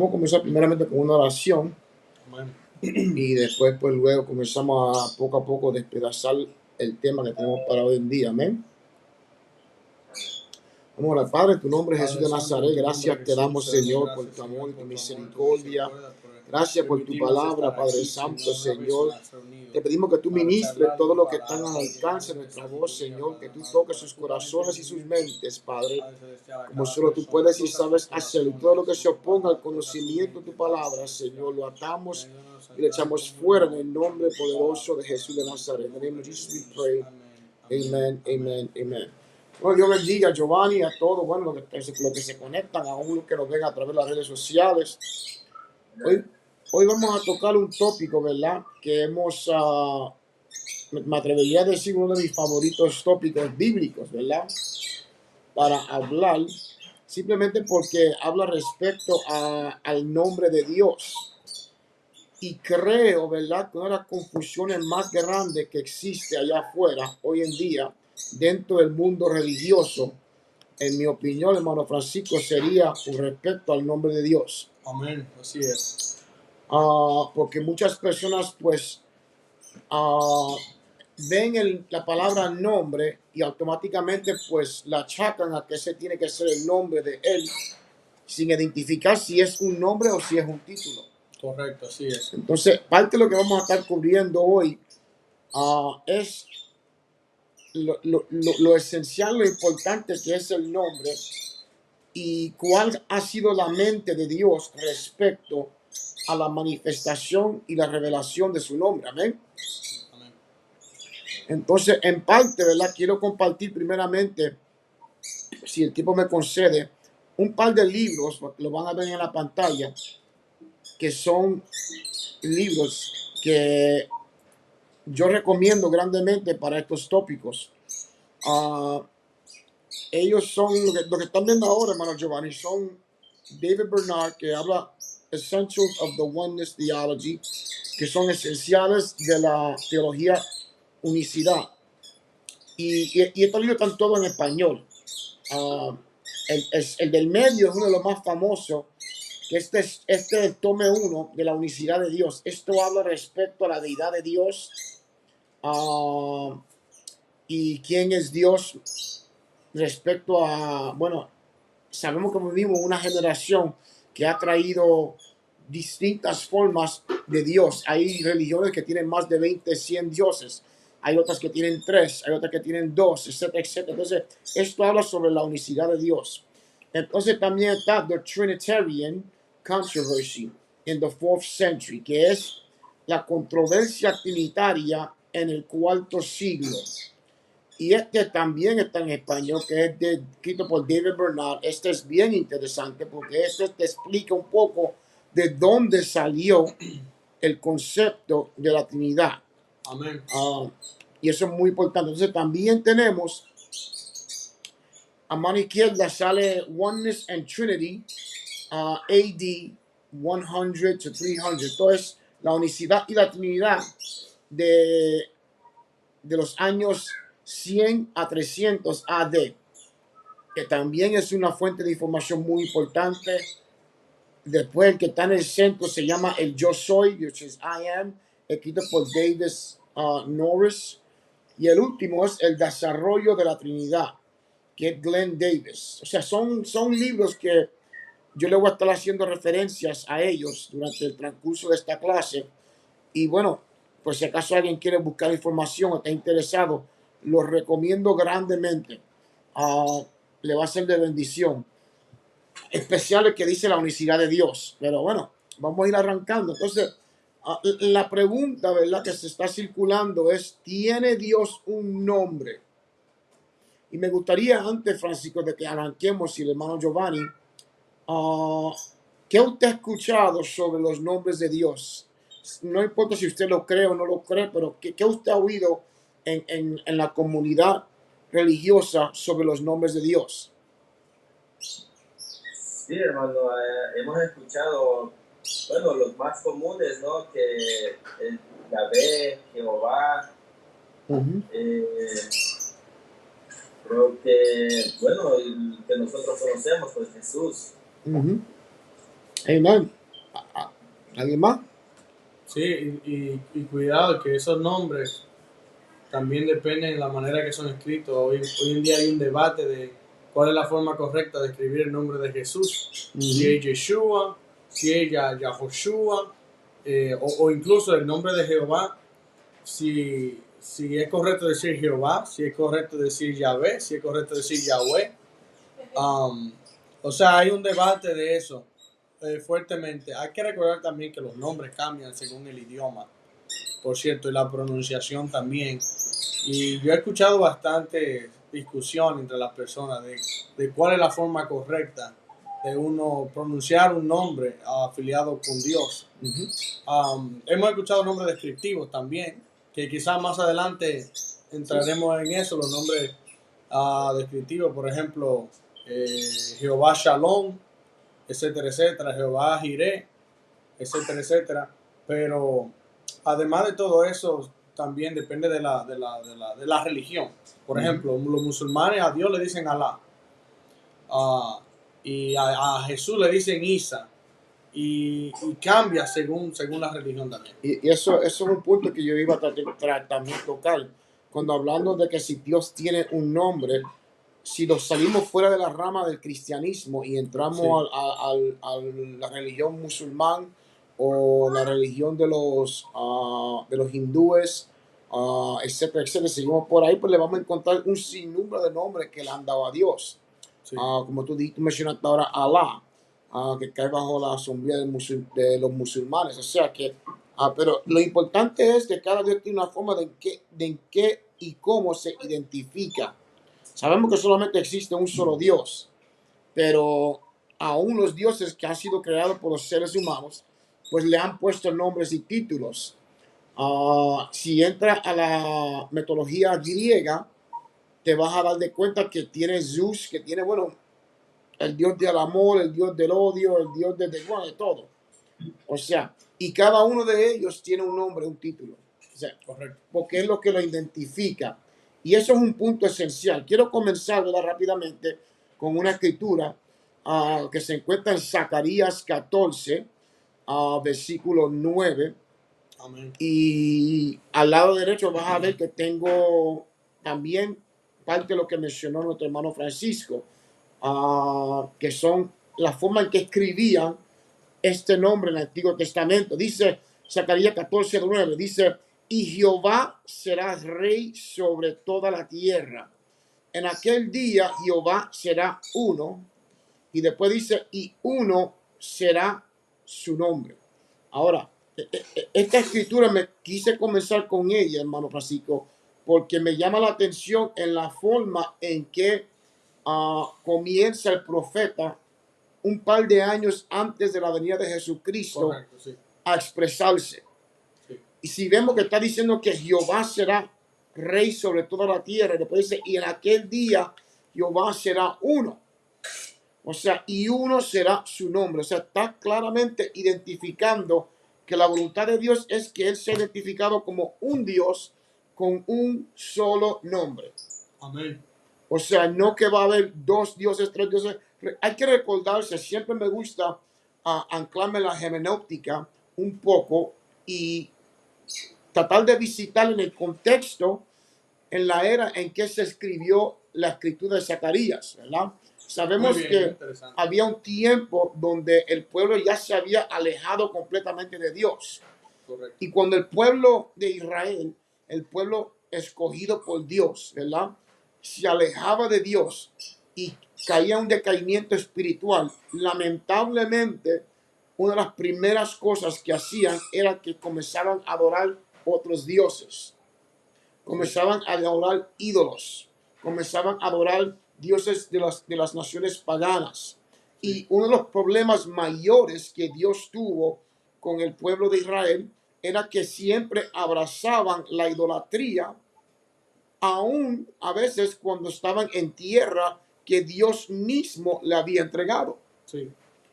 Vamos a comenzar primeramente con una oración Amén. y después pues luego comenzamos a poco despedazar el tema que tenemos para hoy en día. Amén. Vamos a orar. Padre, en tu nombre Padre Jesús de Santo, Nazaret, en tu gracias nombre te damos, Jesús, te damos Señor, por gracias, tu Señor, amor y tu por tu amor y tu misericordia. misericordia, por Gracias por tu permitirnos palabra, estar Padre aquí, Santo, Señor, una vez Señor. más reunidos Te pedimos que tú para ministres charlar de todo tu lo que están palabra, al para alcance llenar de de nuestra voz, sabiduría, Señor, que Padre tú amado, toques para sus tú dar corazones y sus entendimiento, mentes, Padre, Padre celestial, a como cada solo tú persona. puedes y Toca sus sabes hacerlo. Y todo lo corazones, que se oponga al toca su conocimiento de tu mente, Padre palabra, celestial. Señor, lo atamos Ayúdanos a y le entrar en echamos fuera en comunión el nombre con tu poderoso de palabra, Jesús de Padre, en Nazaret. el En the name nombre of de Jesus we Jesús. pray. Amén, amén, Amen, amén. amen, amen. Bueno, Dios bendiga a Giovanni, a todos, bueno, los que se conectan, aún los que nos ven a través de las redes sociales. Hoy vamos a tocar un tópico, ¿verdad? Que me atrevería a decir, uno de mis favoritos tópicos bíblicos, ¿verdad? Para hablar, simplemente porque habla respecto al nombre de Dios. Y creo, ¿verdad?, que una de las confusiones más grandes que existe allá afuera hoy en día, dentro del mundo religioso, en mi opinión, hermano Francisco, sería con respecto al nombre de Dios. Amén, así es. Porque muchas personas, pues, ven la palabra nombre y automáticamente, pues, la achacan a que ese tiene que ser el nombre de él, sin identificar si es un nombre o si es un título. Correcto, así es. Entonces, parte de lo que vamos a estar cubriendo hoy es lo esencial, lo importante que es el nombre y cuál ha sido la mente de Dios respecto a la manifestación y la revelación de su nombre. Amén. Amén. Entonces, en parte, ¿verdad? Quiero compartir primeramente, si el tiempo me concede, un par de libros, lo van a ver en la pantalla, que son libros que yo recomiendo grandemente para estos tópicos. Ellos son, lo que están viendo ahora, hermano Giovanni, son David Bernard, que habla Essentials of the Oneness Theology, que son esenciales de la teología unicidad. Y estos libros están todos en español. Uh, el del medio es uno de los más famosos, que este es el tome 1 de la unicidad de Dios. Esto habla respecto a la deidad de Dios y quién es Dios respecto a, bueno, sabemos que vivimos una generación que ha traído distintas formas de Dios. Hay religiones que tienen más de 20, 100 dioses. Hay otras que tienen 3, hay otras que tienen 2, etcétera, etcétera. Entonces, esto habla sobre la unicidad de Dios. Entonces, también está The Trinitarian Controversy in the 4th Century, que es la controversia trinitaria en el cuarto siglo. Y este también está en español, que es escrito por David Bernard. Este es bien interesante porque este te explica un poco de dónde salió el concepto de la Trinidad. Amén. Y eso es muy importante. Entonces también tenemos, a mano izquierda sale Oneness and Trinity, AD 100 to 300. Entonces, la unicidad y la Trinidad de los años 100 a 300 AD, que también es una fuente de información muy importante. Después, el que está en el centro se llama el Yo Soy, which is I Am, escrito por Davis Norris. Y el último es el Desarrollo de la Trinidad, que es Glenn Davis. O sea, son libros que yo le voy a estar haciendo referencias a ellos durante el transcurso de esta clase. Y bueno, pues si acaso alguien quiere buscar información o está interesado, los recomiendo grandemente. Le va a ser de bendición. Especial el que dice la unicidad de Dios. Pero bueno, vamos a ir arrancando. Entonces, la pregunta, ¿verdad?, que se está circulando es, ¿tiene Dios un nombre? Y me gustaría, antes, Francisco, de que arranquemos, y el hermano Giovanni, ¿qué usted ha escuchado sobre los nombres de Dios? No importa si usted lo cree o no lo cree, pero ¿qué usted ha oído en la comunidad religiosa sobre los nombres de Dios? Sí, hermano, hemos escuchado, bueno, los más comunes, ¿no? Que Yahvé, Jehová, creo que, bueno, el que nosotros conocemos, pues Jesús. Amen. ¿Alguien más? Sí, y cuidado que esos nombres también dependen de la manera que son escritos. Hoy en día hay un debate de cuál es la forma correcta de escribir el nombre de Jesús. Si es Yeshua, si es Yahoshua, o incluso el nombre de Jehová, si es correcto decir Jehová, si es correcto decir Yahvé, si es correcto decir Yahweh. O sea, hay un debate de eso fuertemente. Hay que recordar también que los nombres cambian según el idioma, por cierto, y la pronunciación también. Y yo he escuchado bastante discusión entre las personas de cuál es la forma correcta de uno pronunciar un nombre afiliado con Dios. Hemos escuchado nombres descriptivos también, que quizás más adelante entraremos en eso, los nombres descriptivos, por ejemplo, Jehová Shalom, etcétera, etcétera, Jehová Jireh, etcétera, etcétera. Pero además de todo eso, también depende de la religión. Por ejemplo, los musulmanes a Dios le dicen Alá, y a Jesús le dicen Isa, y cambia según la religión también. Y eso es un punto que yo iba a también tocar. Cuando hablando de que si Dios tiene un nombre, si nos salimos fuera de la rama del cristianismo y entramos Sí. a la religión musulmán o la religión de los hindúes, etcétera, etcétera, seguimos por ahí, pues le vamos a encontrar un sinnúmero de nombres que le han dado a Dios. Sí. Como tú mencionaste ahora, Alá, que cae bajo la sombría de los musulmanes. O sea que, pero lo importante es que cada Dios tiene una forma de en qué y cómo se identifica. Sabemos que solamente existe un solo Dios, pero aún los dioses que han sido creados por los seres humanos, pues le han puesto nombres y títulos. Si entra a la mitología griega, te vas a dar de cuenta que tiene Zeus, que tiene, bueno, el dios del amor, el dios del odio, el dios bueno, de todo. O sea, y cada uno de ellos tiene un nombre, un título. O sea, Correcto. porque es lo que lo identifica. Y eso es un punto esencial. Quiero comenzar, ¿verdad?, rápidamente con una escritura que se encuentra en Zacarías 14, versículo 9. Amén. Y al lado derecho vas a ver que tengo también parte de lo que mencionó nuestro hermano Francisco, que son la forma en que escribían este nombre en el Antiguo Testamento. Dice Zacarías 14, 9, dice, y Jehová será rey sobre toda la tierra. En aquel día Jehová será uno, y después dice, y uno será su nombre. Ahora, esta escritura me quise comenzar con ella, hermano Francisco, porque me llama la atención en la forma en que comienza el profeta un par de años antes de la venida de Jesucristo. Correcto, sí. A expresarse. Sí. Y si vemos que está diciendo que Jehová será rey sobre toda la tierra, y después dice, y en aquel día Jehová será uno. O sea, y uno será su nombre. O sea, está claramente identificando que la voluntad de Dios es que Él sea identificado como un Dios con un solo nombre. Amén. O sea, no que va a haber dos dioses, tres dioses. Hay que recordarse, siempre me gusta anclarme en la hermenéutica un poco y tratar de visitar en el contexto, en la era en que se escribió la escritura de Zacarías, ¿verdad? Sabemos Muy bien, que interesante. había un tiempo donde el pueblo ya se había alejado completamente de Dios. Correcto. Y cuando el pueblo de Israel, el pueblo escogido por Dios, ¿verdad?, se alejaba de Dios y caía un decaimiento espiritual, lamentablemente, una de las primeras cosas que hacían era que comenzaban a adorar otros dioses. Comenzaban a adorar ídolos, comenzaban a adorar dioses de las naciones paganas. Y uno de los problemas mayores que Dios tuvo con el pueblo de Israel era que siempre abrazaban la idolatría, aún a veces cuando estaban en tierra que Dios mismo le había entregado. Sí.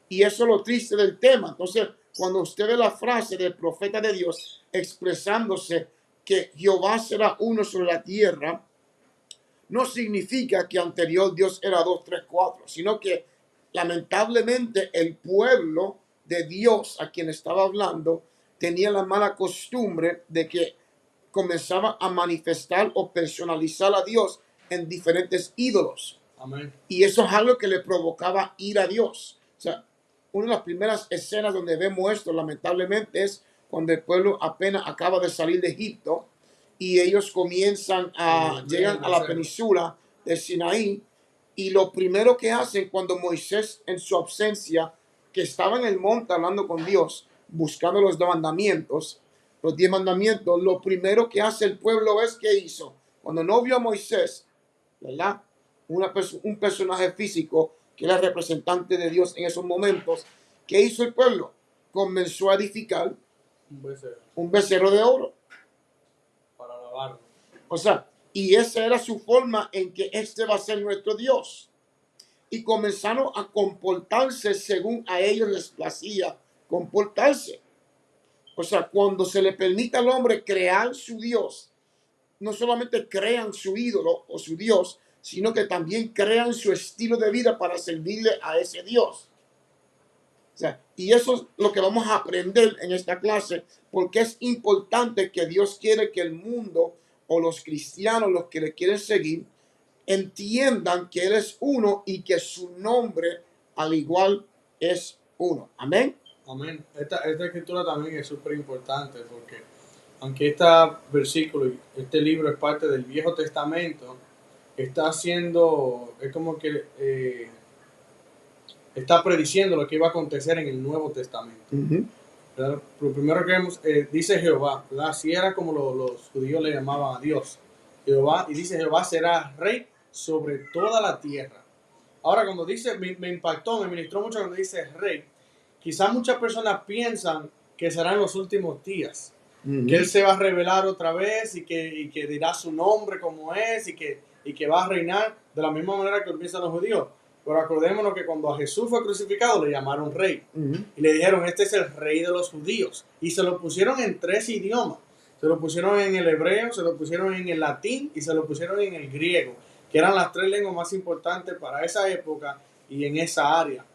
Y eso es lo triste del tema. Entonces, cuando usted ve la frase del profeta de Dios expresándose que Jehová será uno sobre la tierra, no significa que anterior Dios era 2, 3, 4, sino que lamentablemente el pueblo de Dios a quien estaba hablando tenía la mala costumbre de que comenzaba a manifestar o personalizar a Dios en diferentes ídolos. Amén. Y eso es algo que le provocaba ir a Dios. O sea, una de las primeras escenas donde vemos esto, lamentablemente, es cuando el pueblo apenas acaba de salir de Egipto y ellos comienzan llegan a la península de Sinaí. Y lo primero que hacen cuando Moisés, en su ausencia, que estaba en el monte hablando con Dios, buscando los mandamientos, los 10 mandamientos, lo primero que hace el pueblo es, ¿qué hizo? Cuando no vio a Moisés, ¿verdad? Un personaje físico que era representante de Dios en esos momentos. ¿Qué hizo el pueblo? Comenzó a edificar Un becerro un becerro de oro. para alabarlo. O sea, y esa era su forma en que este va a ser nuestro Dios. Y comenzaron a comportarse según a ellos les placía comportarse. O sea, cuando se le permite al hombre crear su Dios, no solamente crean su ídolo o su Dios, sino que también crean su estilo de vida para servirle a ese Dios. O sea, y eso es lo que vamos a aprender en esta clase, porque es importante que Dios quiere que el mundo o los cristianos, los que le quieren seguir, entiendan que Él es uno y que su nombre al igual es uno. Amén. Amén. Esta escritura también es súper importante porque aunque este versículo, este libro es parte del Viejo Testamento, está haciendo, es como que está prediciendo lo que iba a acontecer en el Nuevo Testamento. ¿Verdad? Lo primero que vemos, dice Jehová, ¿verdad? Así era como los judíos le llamaban a Dios. Jehová, y dice Jehová será rey sobre toda la tierra. Ahora, cuando dice, me impactó, me ministró mucho cuando dice rey. Quizás muchas personas piensan que será en los últimos días, que Él se va a revelar otra vez y que dirá su nombre como es y que va a reinar de la misma manera que lo piensan los judíos. Pero acordémonos que cuando a Jesús fue crucificado le llamaron rey y le dijeron, este es el rey de los judíos. Y se lo pusieron en 3 idiomas. Se lo pusieron en el hebreo, se lo pusieron en el latín y se lo pusieron en el griego, que eran las 3 lenguas más importantes para esa época y en esa área.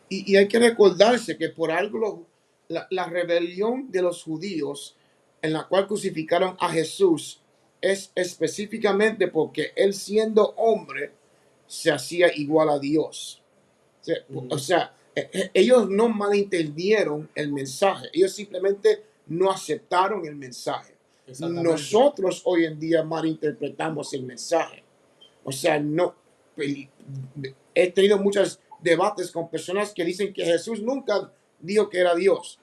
Y hay que recordarse que por algo la rebelión de los judíos en la cual crucificaron a Jesús es específicamente porque él siendo hombre se hacía igual a Dios. O sea, ellos no malentendieron el mensaje, ellos simplemente no aceptaron el mensaje. Nosotros hoy en día malinterpretamos el mensaje. O sea, no. He tenido muchos debates con personas que dicen que Jesús nunca dijo que era Dios.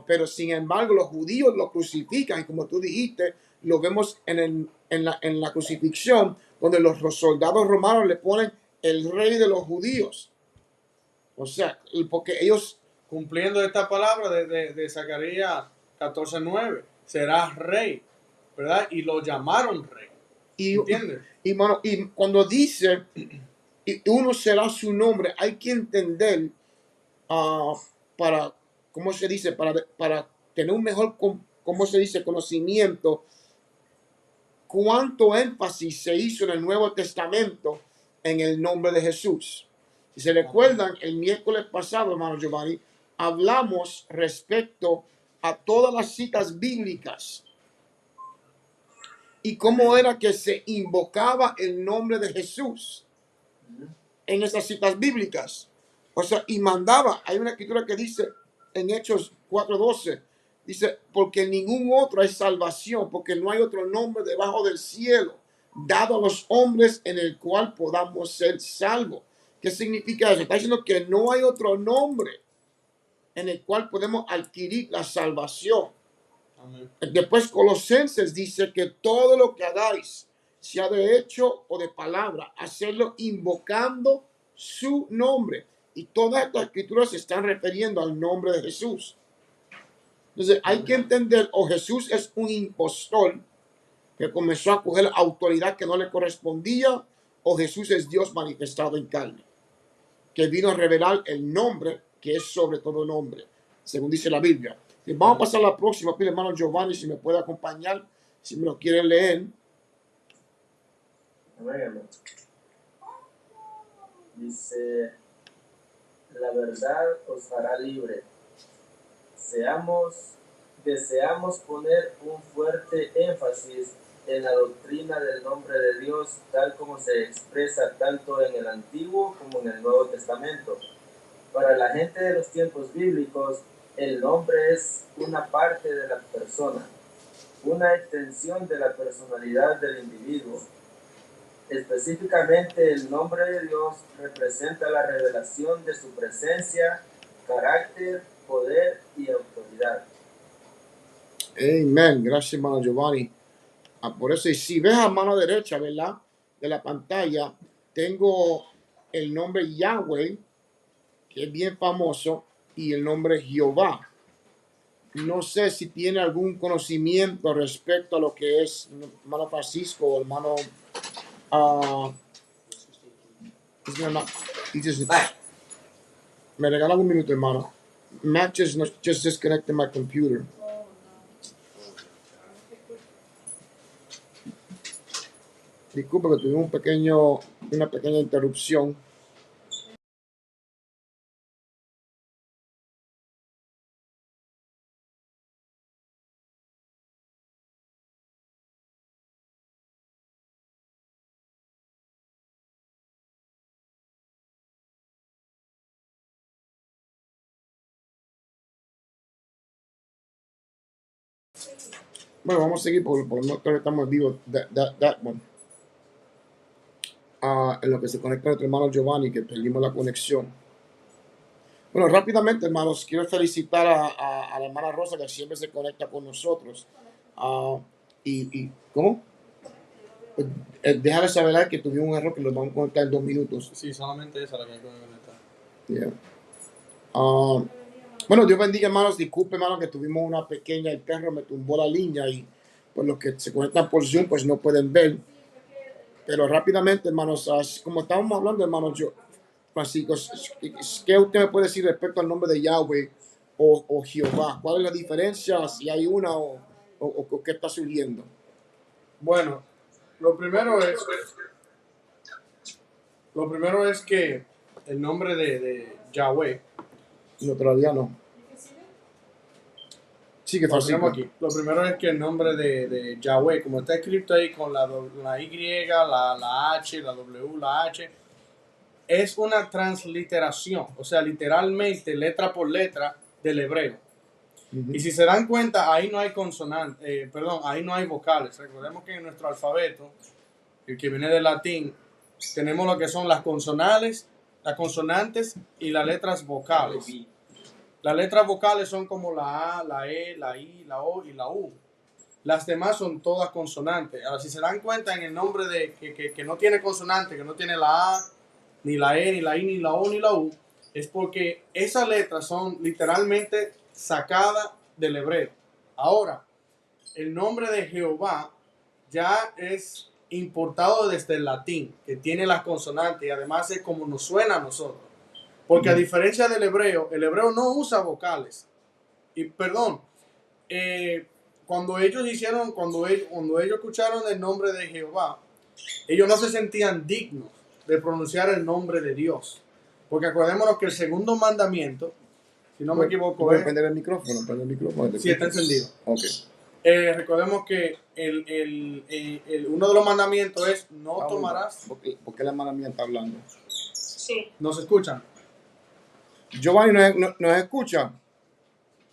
Pero sin embargo, los judíos lo crucifican, y como tú dijiste, lo vemos en la crucifixión, donde los soldados romanos le ponen el rey de los judíos. O sea, porque ellos... Cumpliendo esta palabra de Zacarías 14:9, será rey, ¿verdad? Y lo llamaron rey. ¿Entiendes? Y cuando dice, y uno será su nombre, hay que entender para, ¿cómo se dice? Para tener un mejor, ¿cómo se dice? Conocimiento, cuánto énfasis se hizo en el Nuevo Testamento en el nombre de Jesús. Si se recuerdan, el miércoles pasado, hermano Giovanni, hablamos respecto a todas las citas bíblicas y cómo era que se invocaba el nombre de Jesús en esas citas bíblicas. O sea, y mandaba, hay una escritura que dice en Hechos 4:12, dice, porque en ningún otro hay salvación, porque no hay otro nombre debajo del cielo dado a los hombres en el cual podamos ser salvos. ¿Qué significa eso? Está diciendo que no hay otro nombre en el cual podemos adquirir la salvación. Amén. Después Colosenses dice que todo lo que hagáis, sea de hecho o de palabra, hacerlo invocando su nombre. Y todas estas escrituras se están refiriendo al nombre de Jesús. Entonces hay que entender, o Jesús es un impostor que comenzó a coger autoridad que no le correspondía, o Jesús es Dios manifestado en carne, que vino a revelar el nombre que es sobre todo nombre, según dice la Biblia. Y vamos a pasar a la próxima, pide hermano Giovanni si me puede acompañar, si me lo quiere leer. Dice, la verdad os hará libre. deseamos poner un fuerte énfasis en la doctrina del nombre de Dios, tal como se expresa tanto en el Antiguo como en el Nuevo Testamento. Para la gente de los tiempos bíblicos, el nombre es una parte de la persona, una extensión de la personalidad del individuo. Específicamente, el nombre de Dios representa la revelación de su presencia, carácter, poder y autoridad. Amen. Gracias, hermano Giovanni. Por eso, y si ves a mano derecha, ¿verdad? De la pantalla, tengo el nombre Yahweh, que es bien famoso, y el nombre Jehová. No sé si tiene algún conocimiento respecto a lo que es hermano Francisco o hermano. Me regalan un minuto, hermano. Matt just disconnected my computer. Disculpa que tuvimos una pequeña interrupción. Bueno, vamos a seguir por no creo que estamos vivos. That one. En lo que se conecta nuestro hermano Giovanni, que perdimos la conexión. Bueno, rápidamente, hermanos, quiero felicitar a la hermana Rosa, que siempre se conecta con nosotros. ¿Cómo? Déjame saber que tuvimos un error que lo vamos a conectar en 2 minutos. Sí, solamente esa la que hay que conectar. Yeah. Bueno, Dios bendiga, hermanos. Disculpe, hermanos, que tuvimos una pequeña, el perro me tumbó la línea y pues los que se conectan por Zoom pues no pueden ver. Pero rápidamente, hermanos, como estábamos hablando, hermanos, Francisco, ¿qué usted me puede decir respecto al nombre de Yahweh o Jehová? ¿Cuál es la diferencia? Si hay una o qué está surgiendo. Bueno, lo primero es que el nombre de Yahweh, No, todavía no. Sí, que Francisco. aquí. Lo primero es que el nombre de Yahweh, como está escrito ahí con la Y, la H, la W, la H, es una transliteración, o sea, literalmente letra por letra del hebreo. Y si se dan cuenta, ahí no hay consonantes, ahí no hay vocales. Recordemos que en nuestro alfabeto, el que viene del latín, tenemos lo que son las consonantes y las letras vocales. Las letras vocales son como la A, la E, la I, la O y la U. Las demás son todas consonantes. Ahora, si se dan cuenta en el nombre de que no tiene consonante, que no tiene la A, ni la E, ni la I, ni la O, ni la U, es porque esas letras son literalmente sacadas del hebreo. Ahora, el nombre de Jehová ya es importado desde el latín, que tiene las consonantes y además es como nos suena a nosotros. Porque a diferencia del hebreo, el hebreo no usa vocales. Y perdón, cuando ellos escucharon el nombre de Jehová, ellos no se sentían dignos de pronunciar el nombre de Dios. Porque acordémonos que el segundo mandamiento, si no me equivoco, es... Prender el micrófono. Sí, está encendido. Ok. Recordemos que uno de los mandamientos es no tomarás... ¿Por qué la hermana mía está hablando? Sí. ¿Nos escuchan? Giovanni, ¿nos escucha?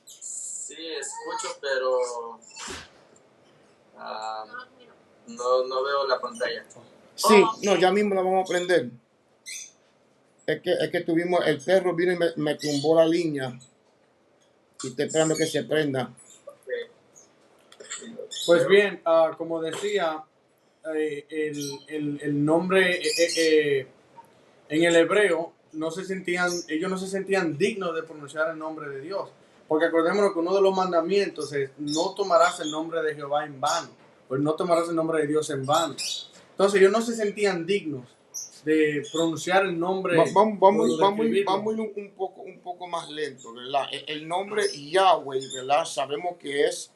Sí, escucho, pero no veo la pantalla. Sí, no, ya mismo la vamos a prender. Es que tuvimos, el perro vino y me tumbó la línea. Y estoy esperando que se prenda. Pues bien, como decía, el nombre en el hebreo ellos no se sentían dignos de pronunciar el nombre de Dios. Porque acordémonos que uno de los mandamientos es no tomarás el nombre de Jehová en vano, pues no tomarás el nombre de Dios en vano. Entonces ellos no se sentían dignos de pronunciar el nombre. Vamos un poco más lento, ¿verdad? El nombre Yahweh, ¿verdad? Sabemos que es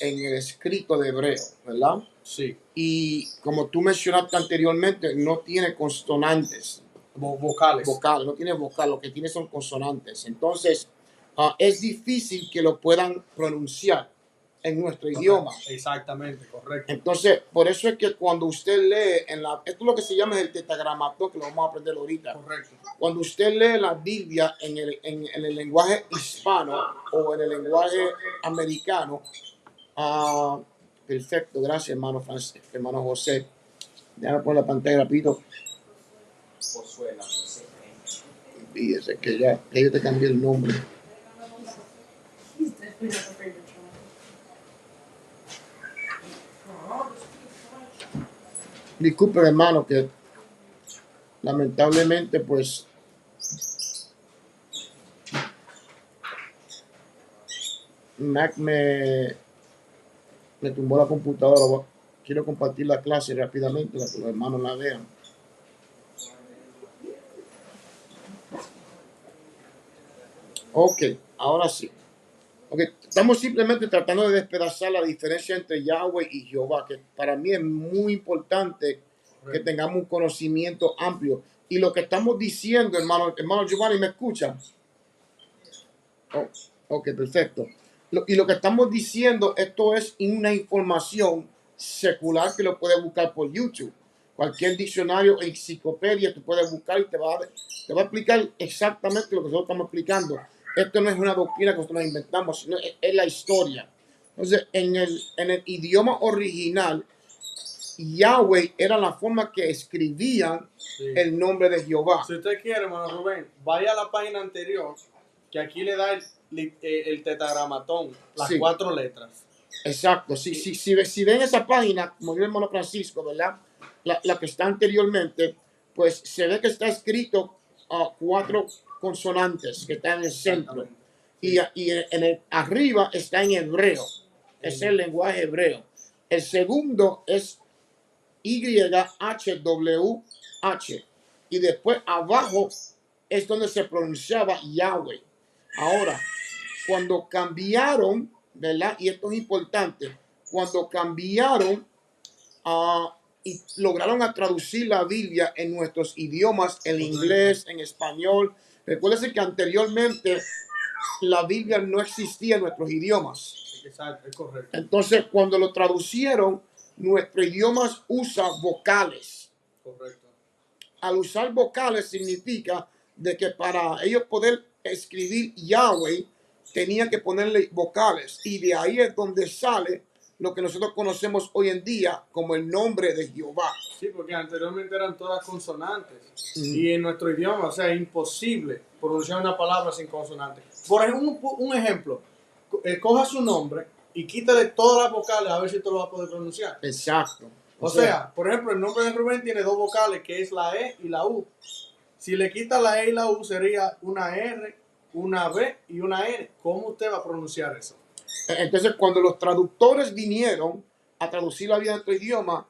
en el escrito de hebreo, ¿verdad? Sí. Y como tú mencionaste anteriormente, no tiene consonantes. Vocales. No tiene vocal, lo que tiene son consonantes. Entonces, es difícil que lo puedan pronunciar en nuestro idioma. Exactamente, correcto. Entonces, por eso es que cuando usted lee, esto es lo que se llama el tetragramatón, que lo vamos a aprender ahorita. Correcto. Cuando usted lee la Biblia en el lenguaje hispano o en el lenguaje americano, perfecto, gracias hermano Francis, hermano José. Déjame poner la pantalla rápido. Josué, José. Fíjese que ya yo te cambié el nombre. Disculpe hermano que lamentablemente pues Mac me tumbó la computadora. Quiero compartir la clase rápidamente para que los hermanos la vean. Ok, ahora sí. Okay, estamos simplemente tratando de despedazar la diferencia entre Yahweh y Jehová, que para mí es muy importante que tengamos un conocimiento amplio. Y lo que estamos diciendo, hermano Giovanni, ¿me escuchan? Oh, ok, perfecto. Y lo que estamos diciendo, esto es una información secular que lo puedes buscar por YouTube. Cualquier diccionario, enciclopedia, tú puedes buscar y te va a explicar exactamente lo que nosotros estamos explicando. Esto no es una doctrina que nosotros nos inventamos, sino es la historia. Entonces, en el idioma original, Yahweh era la forma que escribían el nombre de Jehová. Si usted quiere, hermano Rubén, vaya a la página anterior, que aquí le da el tetragramatón, las 4 letras. Exacto. Si ven esa página, como dice el hermano Francisco, ¿verdad? La que está anteriormente, pues se ve que está escrito 4 consonantes que están en el centro. Y arriba está en hebreo. Es el lenguaje hebreo. El segundo es YHWH. Y después abajo es donde se pronunciaba Yahweh. Ahora, cuando cambiaron, ¿verdad? Y esto es importante, cuando cambiaron y lograron a traducir la Biblia en nuestros idiomas, en inglés, en español. Recuérdense que anteriormente la Biblia no existía en nuestros idiomas. Exacto, es correcto. Entonces, cuando lo traducieron, nuestro idioma usa vocales. Correcto. Al usar vocales significa de que para ellos poder escribir Yahweh, tenía que ponerle vocales. Y de ahí es donde sale lo que nosotros conocemos hoy en día como el nombre de Jehová. Sí, porque anteriormente eran todas consonantes. Y en nuestro idioma, o sea, es imposible pronunciar una palabra sin consonantes. Por ejemplo, un ejemplo. Coja su nombre y quítale todas las vocales a ver si tú lo vas a poder pronunciar. Exacto. O sea, por ejemplo, el nombre de Rubén tiene 2 vocales, que es la E y la U. Si le quita la E y la U, sería una R, una B y una N. ¿Cómo usted va a pronunciar eso? Entonces, cuando los traductores vinieron a traducir la Biblia en otro idioma,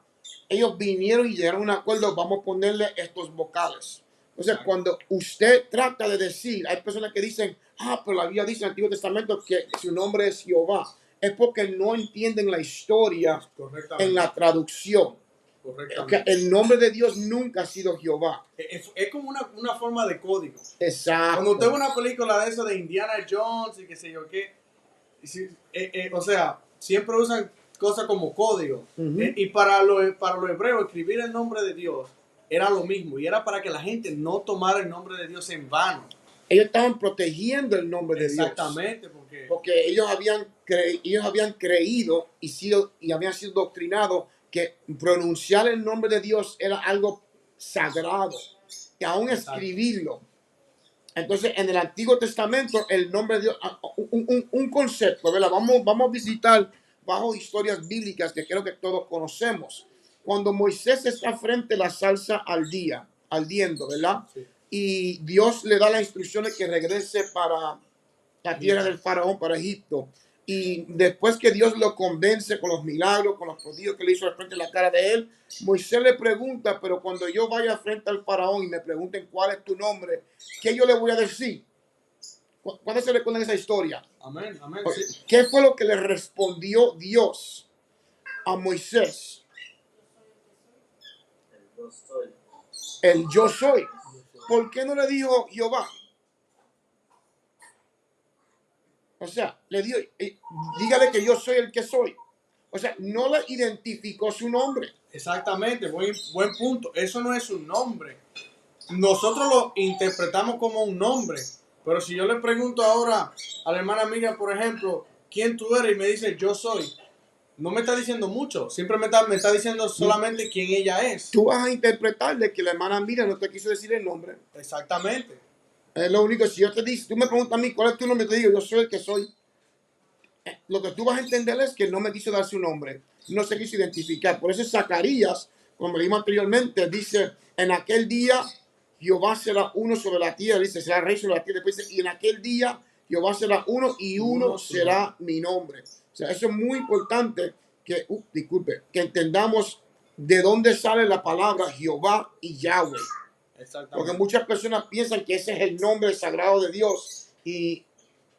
ellos vinieron y llegaron a un acuerdo, vamos a ponerle estos vocales. Entonces, cuando usted trata de decir, hay personas que dicen, pero la Biblia dice en el Antiguo Testamento que su nombre es Jehová. Es porque no entienden la historia en la traducción. Correctamente. El nombre de Dios nunca ha sido Jehová. Es como una forma de código. Exacto. Cuando usted ve una película de eso de Indiana Jones y qué sé yo qué, o sea, siempre usan cosas como código. Y para los hebreos, escribir el nombre de Dios era lo mismo. Y era para que la gente no tomara el nombre de Dios en vano. Ellos estaban protegiendo el nombre de Dios. Exactamente. Porque ellos habían creído y habían sido doctrinados que pronunciar el nombre de Dios era algo sagrado. Y aún escribirlo. Entonces, en el Antiguo Testamento, el nombre de Dios, un concepto, ¿verdad? Vamos a visitar bajo historias bíblicas que creo que todos conocemos. Cuando Moisés está frente a la salsa ardiendo, ¿verdad? Sí. Y Dios le da las instrucciones que regrese para la tierra del faraón, para Egipto. Y después que Dios lo convence con los milagros, con los prodigios que le hizo al frente de la cara de él, Moisés le pregunta, pero cuando yo vaya frente al faraón y me pregunten cuál es tu nombre, ¿qué yo le voy a decir? ¿Cuándo se recuerda esa historia? Amén, amén. Sí. ¿Qué fue lo que le respondió Dios a Moisés? El yo soy. ¿Por qué no le dijo Jehová? O sea, le dio, dígale que yo soy el que soy. O sea, no le identificó su nombre. Exactamente, buen punto. Eso no es un nombre. Nosotros lo interpretamos como un nombre. Pero si yo le pregunto ahora a la hermana amiga, por ejemplo, ¿quién tú eres? Y me dice, yo soy. No me está diciendo mucho. Siempre me está diciendo solamente quién ella es. Tú vas a interpretarle que la hermana Mira no te quiso decir el nombre. Exactamente. Es lo único. Si yo te digo, tú me preguntas a mí cuál es tu nombre, te digo, yo soy el que soy. Lo que tú vas a entender es que no me quiso dar su nombre. No se quiso identificar. Por eso Zacarías, como leímos anteriormente, dice, en aquel día Jehová será uno sobre la tierra. Dice, será rey sobre la tierra. Después dice, y en aquel día Jehová será uno y uno será mi nombre. O sea, eso es muy importante que, que entendamos de dónde sale la palabra Jehová y Yahweh. Porque Exactamente. muchas personas piensan que ese es el nombre sagrado de Dios y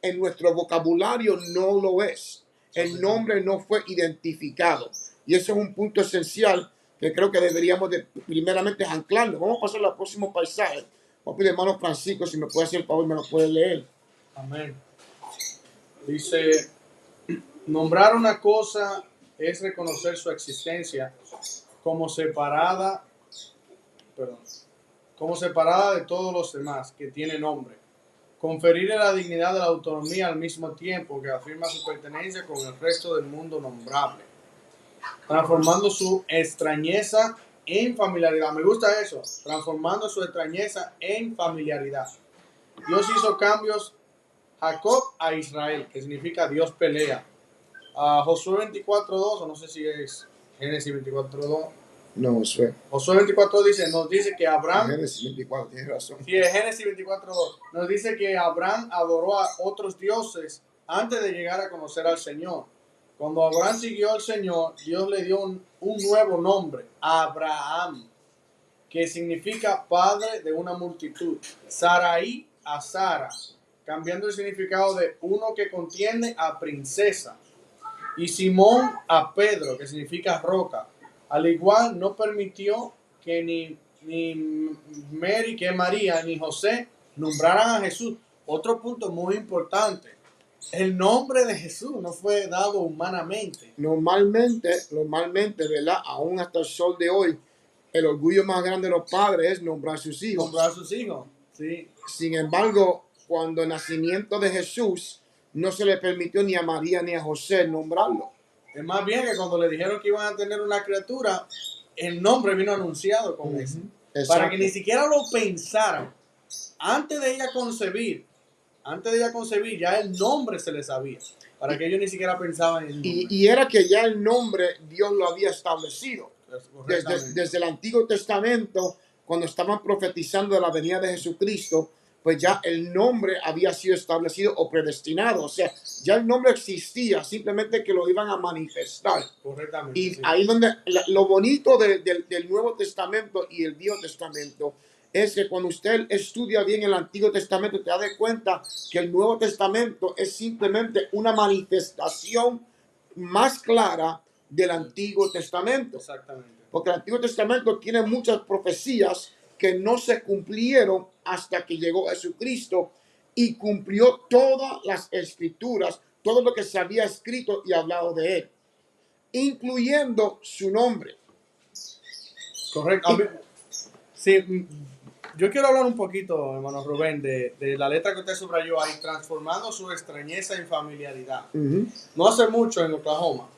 en nuestro vocabulario no lo es. El nombre no fue identificado. Y eso es un punto esencial que creo que deberíamos de primeramente anclarlo. Vamos a pasar al próximo paisaje. Voy a pedir hermano Francisco si me puede hacer el favor y me lo puede leer. Amén. Dice, nombrar una cosa es reconocer su existencia como separada, perdón, como separada de todos los demás que tiene nombre. Conferirle la dignidad de la autonomía al mismo tiempo que afirma su pertenencia con el resto del mundo nombrable, transformando su extrañeza en familiaridad. Me gusta eso, transformando su extrañeza en familiaridad. Dios hizo cambios Jacob a Israel, que significa Dios pelea. A Josué 24:2, o no sé si es Génesis 24:2. No, eso es. Josué 24 nos dice que Abraham, Génesis 24, tienes razón. sí, es Génesis 24:2, nos dice que Abraham adoró a otros dioses antes de llegar a conocer al Señor. Cuando Abraham siguió al Señor, Dios le dio un nuevo nombre, Abraham, que significa padre de una multitud. Sarai a Sara, cambiando el significado de uno que contiene a princesa. Y Simón a Pedro, que significa roca. Al igual no permitió que ni Mary, que es María, ni José nombraran a Jesús. Otro punto muy importante. El nombre de Jesús no fue dado humanamente. Normalmente, ¿verdad? Aún hasta el sol de hoy, el orgullo más grande de los padres es nombrar a sus hijos. Nombrar a sus hijos. Sí. Sin embargo, cuando el nacimiento de Jesús no se le permitió ni a María ni a José nombrarlo. Es más bien que cuando le dijeron que iban a tener una criatura, el nombre vino anunciado con eso. Para que ni siquiera lo pensaran. Antes de ella concebir, ya el nombre se le sabía. Para que ellos ni siquiera pensaban en el nombre. Y era que ya el nombre Dios lo había establecido. Desde el Antiguo Testamento, cuando estaban profetizando de la venida de Jesucristo, pues ya el nombre había sido establecido o predestinado. O sea, ya el nombre existía, simplemente que lo iban a manifestar. Correctamente. Y sí. ahí donde lo bonito del Nuevo Testamento y el Viejo Testamento es que cuando usted estudia bien el Antiguo Testamento, te da de cuenta que el Nuevo Testamento es simplemente una manifestación más clara del Antiguo Testamento. Exactamente. Porque el Antiguo Testamento tiene muchas profecías que no se cumplieron hasta que llegó Jesucristo y cumplió todas las escrituras, todo lo que se había escrito y hablado de él, incluyendo su nombre. Correcto. Sí, yo quiero hablar un poquito, hermano Rubén, de la letra que usted subrayó ahí, transformando su extrañeza en familiaridad. No hace mucho en Oklahoma,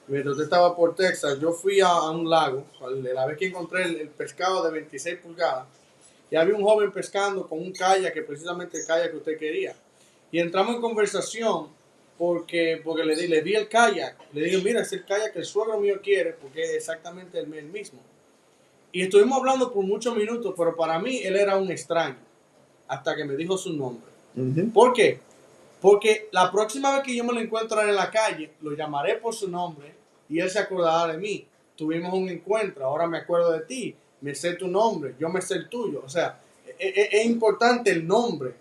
mientras usted estaba por Texas, yo fui a un lago, la vez que encontré el pescado de 26 pulgadas, y había un joven pescando con un kayak, que precisamente el kayak que usted quería. Y entramos en conversación porque le di el kayak. Le digo, mira, es el kayak que el suegro mío quiere, porque es exactamente el mismo. Y estuvimos hablando por muchos minutos, pero para mí él era un extraño, hasta que me dijo su nombre. ¿Por qué? Porque la próxima vez que yo me lo encuentro en la calle, lo llamaré por su nombre y él se acordará de mí. Tuvimos un encuentro, ahora me acuerdo de ti, me sé tu nombre, yo me sé el tuyo. O sea, es importante el nombre,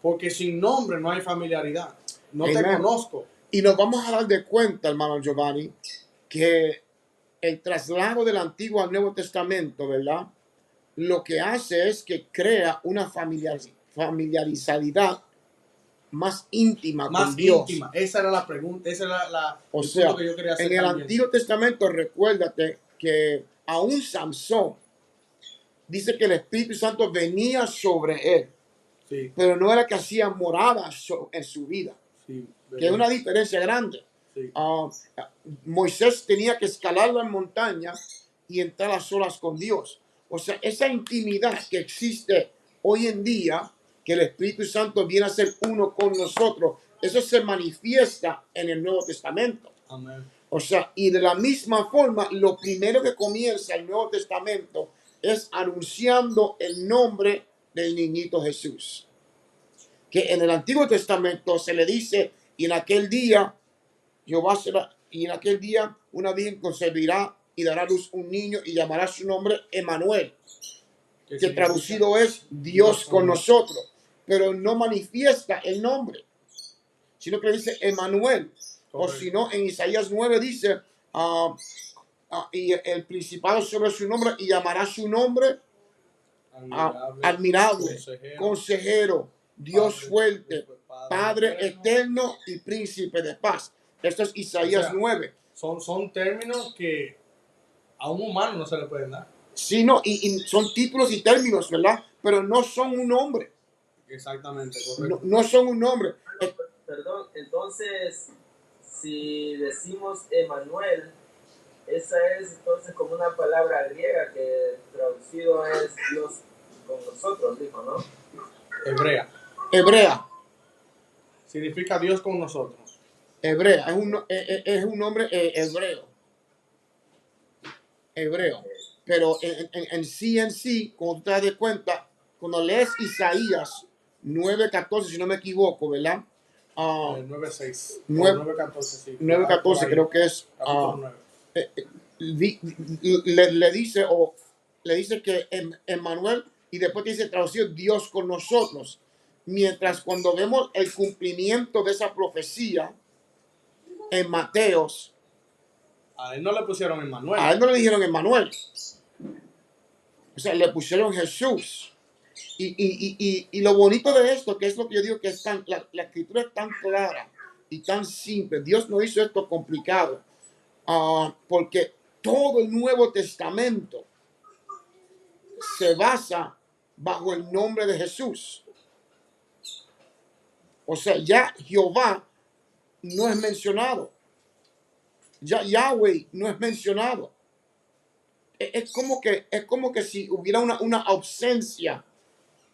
porque sin nombre no hay familiaridad. No te conozco. Y nos vamos a dar de cuenta, hermano Giovanni, que el traslado del Antiguo al Nuevo Testamento, ¿verdad? Lo que hace es que crea una familiaridad más íntima más con Dios. íntima. Esa era la pregunta, ese era O el sea, punto que yo quería hacer en el también. Antiguo Testamento, recuérdate que aún Samson dice que el Espíritu Santo venía sobre él, Sí, pero no era que hacía morada en su vida, sí, que es una diferencia grande. sí. Ah, Moisés tenía que escalar la montaña y entrar a solas con Dios. O sea, esa intimidad que existe hoy en día, que el Espíritu Santo viene a ser uno con nosotros, eso se manifiesta en el Nuevo Testamento. Amén. O sea, y de la misma forma, lo primero que comienza el Nuevo Testamento es anunciando el nombre del niñito Jesús. Que en el Antiguo Testamento se le dice, y en aquel día Jehová será, y en aquel día una virgen concebirá y dará a luz un niño y llamará su nombre Emanuel, ¿Qué que significa? traducido es Dios con nosotros, pero no manifiesta el nombre, sino que le dice Emanuel. O Correcto. si no, en Isaías 9 dice, y el principado sobre su nombre y llamará su nombre admirable, consejero, Dios Padre, fuerte, Padre eterno. eterno y príncipe de paz. Esto es Isaías O sea, 9. Son términos que a un humano no se le pueden dar. Sí, no, y son títulos y términos, ¿verdad? Pero no son un nombre. Exactamente, No, correcto. no son un nombre. Perdón, entonces, si decimos Emanuel, esa es entonces como una palabra griega que traducido es Dios con nosotros, dijo, ¿no? Hebrea. Hebrea, Significa Dios con nosotros. hebrea, es un nombre hebreo. Hebreo. Pero en sí, como tú te das cuenta, cuando lees Isaías 9:14, si no me equivoco, ¿verdad? 9:6. 9:14, sí. 9:14 creo que es. Capítulo 9. Le dice que Emmanuel, y después dice traducido Dios con nosotros. Mientras cuando vemos el cumplimiento de esa profecía en Mateos, A él no le pusieron Emmanuel. a él no le dijeron Emmanuel, o sea, le pusieron Jesús. Y lo bonito de esto, que es lo que yo digo, que es la escritura es tan clara y tan simple. Dios no hizo esto complicado, porque todo el Nuevo Testamento se basa bajo el nombre de Jesús. O sea, ya Jehová no es mencionado. Ya Yahweh no es mencionado. Es como que si hubiera una ausencia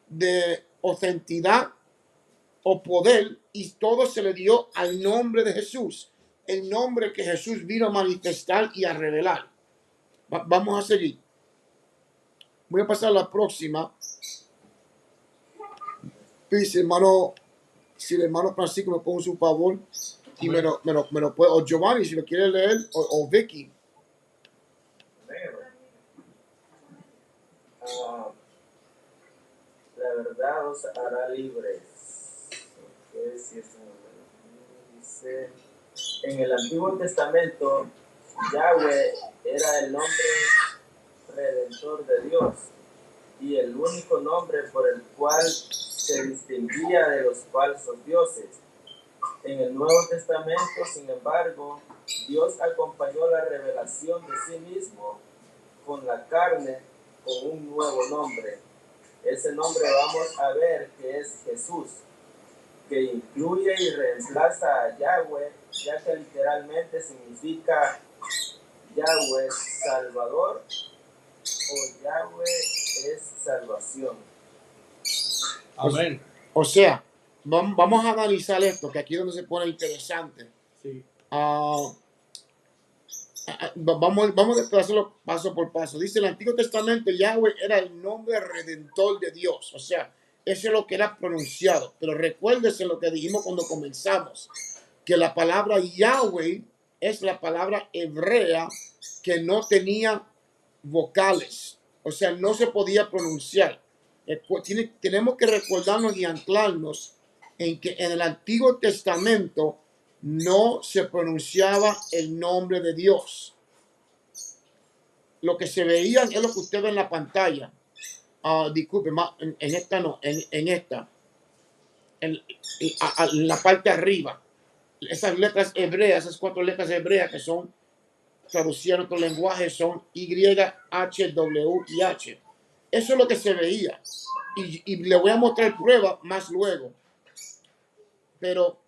de autenticidad o poder, y todo se le dio al nombre de Jesús, el nombre que Jesús vino a manifestar y a revelar. Vamos a seguir. Voy a pasar a la próxima. Dice, hermano, si el hermano Francisco me pone su favor y me lo puede, o Giovanni si lo quiere leer, o Vicky. La verdad os hará libres. Okay, si dice, en el Antiguo Testamento, Yahweh era el nombre redentor de Dios y el único nombre por el cual se distinguía de los falsos dioses. En el Nuevo Testamento, sin embargo, Dios acompañó la revelación de sí mismo con la carne con un nuevo nombre. Ese nombre vamos a ver que es Jesús, que incluye y reemplaza a Yahweh, ya que literalmente significa Yahweh Salvador o Yahweh es salvación. Amén. O sea, vamos a analizar esto, que aquí es donde se pone interesante. Sí. Vamos a hacerlo paso por paso. Dice el Antiguo Testamento, Yahweh era el nombre redentor de Dios. O sea, eso es lo que era pronunciado. Pero recuérdese lo que dijimos cuando comenzamos, que la palabra Yahweh es la palabra hebrea que no tenía vocales. O sea, no se podía pronunciar. Tenemos que recordarnos y anclarnos en que en el Antiguo Testamento no se pronunciaba el nombre de Dios. Lo que se veía es lo que usted ve en la pantalla. Disculpe, en esta no, en esta. en, en la parte arriba. Esas letras hebreas, esas 4 letras hebreas que son traducidas en otro lenguaje son Y, H, W y H. Eso es lo que se veía. Y le voy a mostrar pruebas más luego. Pero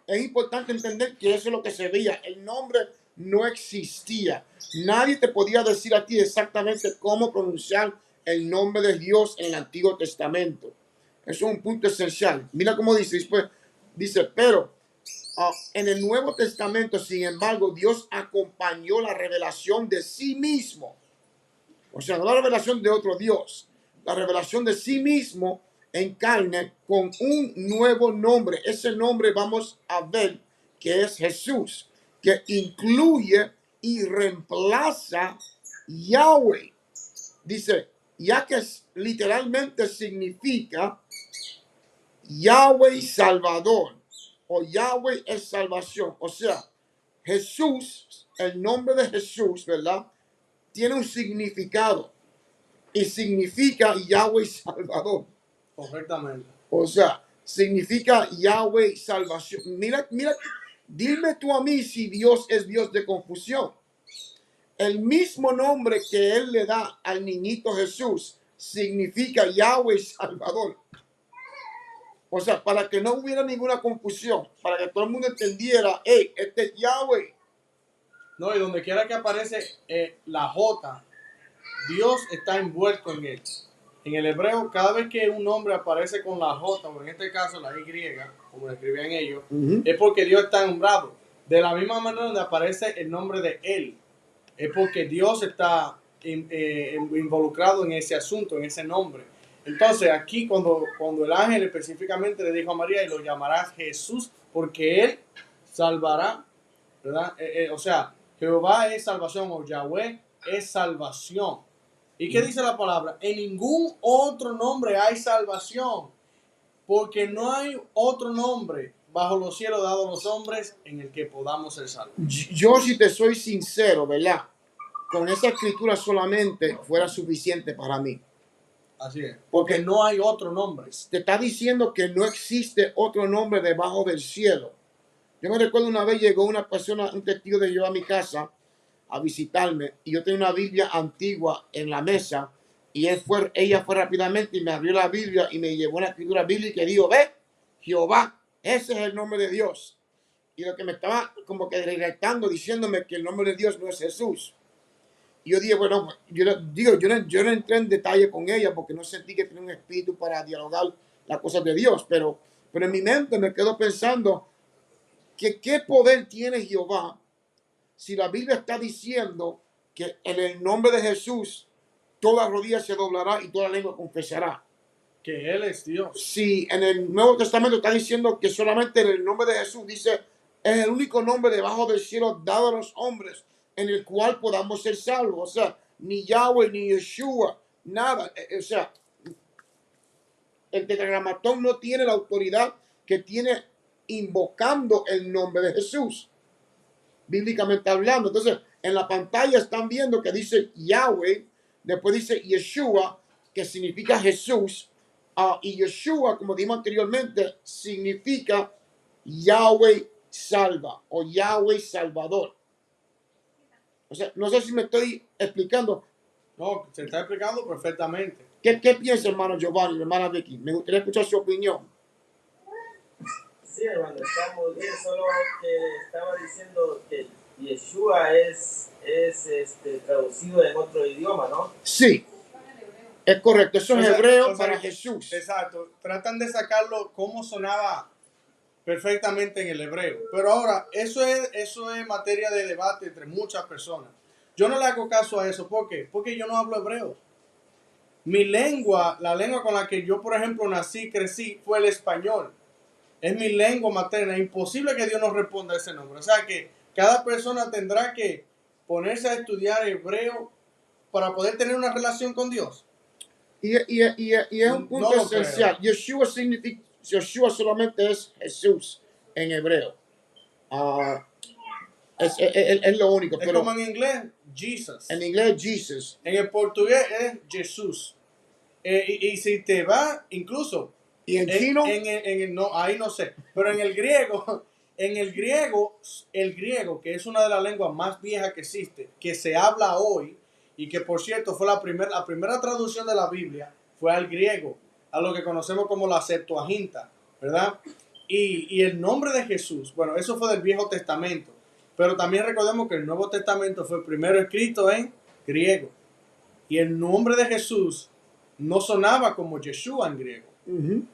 es importante entender que eso es lo que se veía. El nombre no existía. Nadie te podía decir a ti exactamente cómo pronunciar el nombre de Dios en el Antiguo Testamento. Eso es un punto esencial. Mira cómo dice después. Dice, pero en el Nuevo Testamento, sin embargo, Dios acompañó la revelación de sí mismo. O sea, no la revelación de otro Dios, la revelación de sí mismo en carne con un nuevo nombre. Ese nombre vamos a ver que es Jesús, que incluye y reemplaza Yahweh. Dice, ya que literalmente significa Yahweh Salvador o Yahweh es salvación. O sea, Jesús, el nombre de Jesús, ¿verdad? Tiene un significado y significa Yahweh Salvador. Correctamente. O sea, significa Yahweh salvación. Mira, mira, dime tú a mí si Dios es Dios de confusión. El mismo nombre que él le da al niñito Jesús significa Yahweh Salvador. O sea, para que no hubiera ninguna confusión, para que todo el mundo entendiera, hey, este es Yahweh. No, y donde quiera que aparece la J, Dios está envuelto en él. En el hebreo, cada vez que un nombre aparece con la J, o en este caso la Y, como lo escribían ellos, es porque Dios está nombrado. De la misma manera donde aparece el nombre de él, es porque Dios está involucrado en ese asunto, en ese nombre. Entonces, aquí cuando el ángel específicamente le dijo a María, y lo llamarás Jesús, porque él salvará, ¿verdad? O sea, Jehová es salvación, o Yahweh es salvación. ¿Y qué dice la palabra? En ningún otro nombre hay salvación, porque no hay otro nombre bajo los cielos dado a los hombres en el que podamos ser salvos. Yo, si te soy sincero, ¿verdad? Con esa escritura solamente fuera suficiente para mí. Así es. Porque no hay otro nombre. Te está diciendo que no existe otro nombre debajo del cielo. Yo me recuerdo una vez llegó una persona, un testigo de Jehová a mi casa a visitarme y yo tenía una Biblia antigua en la mesa y ella fue rápidamente y me abrió la Biblia y me llevó una escritura bíblica y dijo, ve, Jehová, ese es el nombre de Dios. Y lo que me estaba como que relatando, diciéndome que el nombre de Dios no es Jesús. Y yo dije, bueno, yo no entré en detalle con ella porque no sentí que tenía un espíritu para dialogar las cosas de Dios, pero en mi mente me quedo pensando que qué poder tiene Jehová si la Biblia está diciendo que en el nombre de Jesús toda rodilla se doblará y toda lengua confesará. Que Él es Dios. Si en el Nuevo Testamento está diciendo que solamente en el nombre de Jesús dice es el único nombre debajo del cielo dado a los hombres en el cual podamos ser salvos. O sea, ni Yahweh ni Yeshua, nada. O sea, el tetragramatón no tiene la autoridad que tiene invocando el nombre de Jesús, bíblicamente hablando. Entonces, en la pantalla están viendo que dice Yahweh, después dice Yeshua, que significa Jesús, y Yeshua, como dijimos anteriormente, significa Yahweh salva o Yahweh salvador. O sea, no sé si me estoy explicando. No, se está explicando perfectamente. ¿Qué piensa, hermano Giovanni, hermana Vicky? Me gustaría escuchar su opinión. Sí, hermano, está muy bien, solo que estaba diciendo que Yeshua es traducido en otro idioma, ¿no? Sí, es correcto. Eso es hebreo O sea, para Jesús. Exacto. Tratan de sacarlo como sonaba perfectamente en el hebreo. Pero ahora, eso es materia de debate entre muchas personas. Yo no le hago caso a eso. ¿Por qué? Porque yo no hablo hebreo. Mi lengua, la lengua con la que yo, por ejemplo, nací, crecí, fue el español. Es mi lengua materna. Es imposible que Dios nos responda a ese nombre. O sea que cada persona tendrá que ponerse a estudiar hebreo para poder tener una relación con Dios. Y es un punto No lo esencial. Yeshua solamente es Jesús en hebreo. Es lo único. Es Pero como en inglés, Jesus. en inglés, Jesus. En el portugués es Jesús. Y si te va, incluso Y en chino, No, ahí no sé, pero en el griego, el griego, que es una de las lenguas más viejas que existe, que se habla hoy, y que por cierto fue la primera traducción de la Biblia, fue al griego, a lo que conocemos como la Septuaginta, ¿verdad? Y el nombre de Jesús, bueno, eso fue del Viejo Testamento, pero también recordemos que el Nuevo Testamento fue primero escrito en griego, y el nombre de Jesús no sonaba como Yeshua en griego. ujú,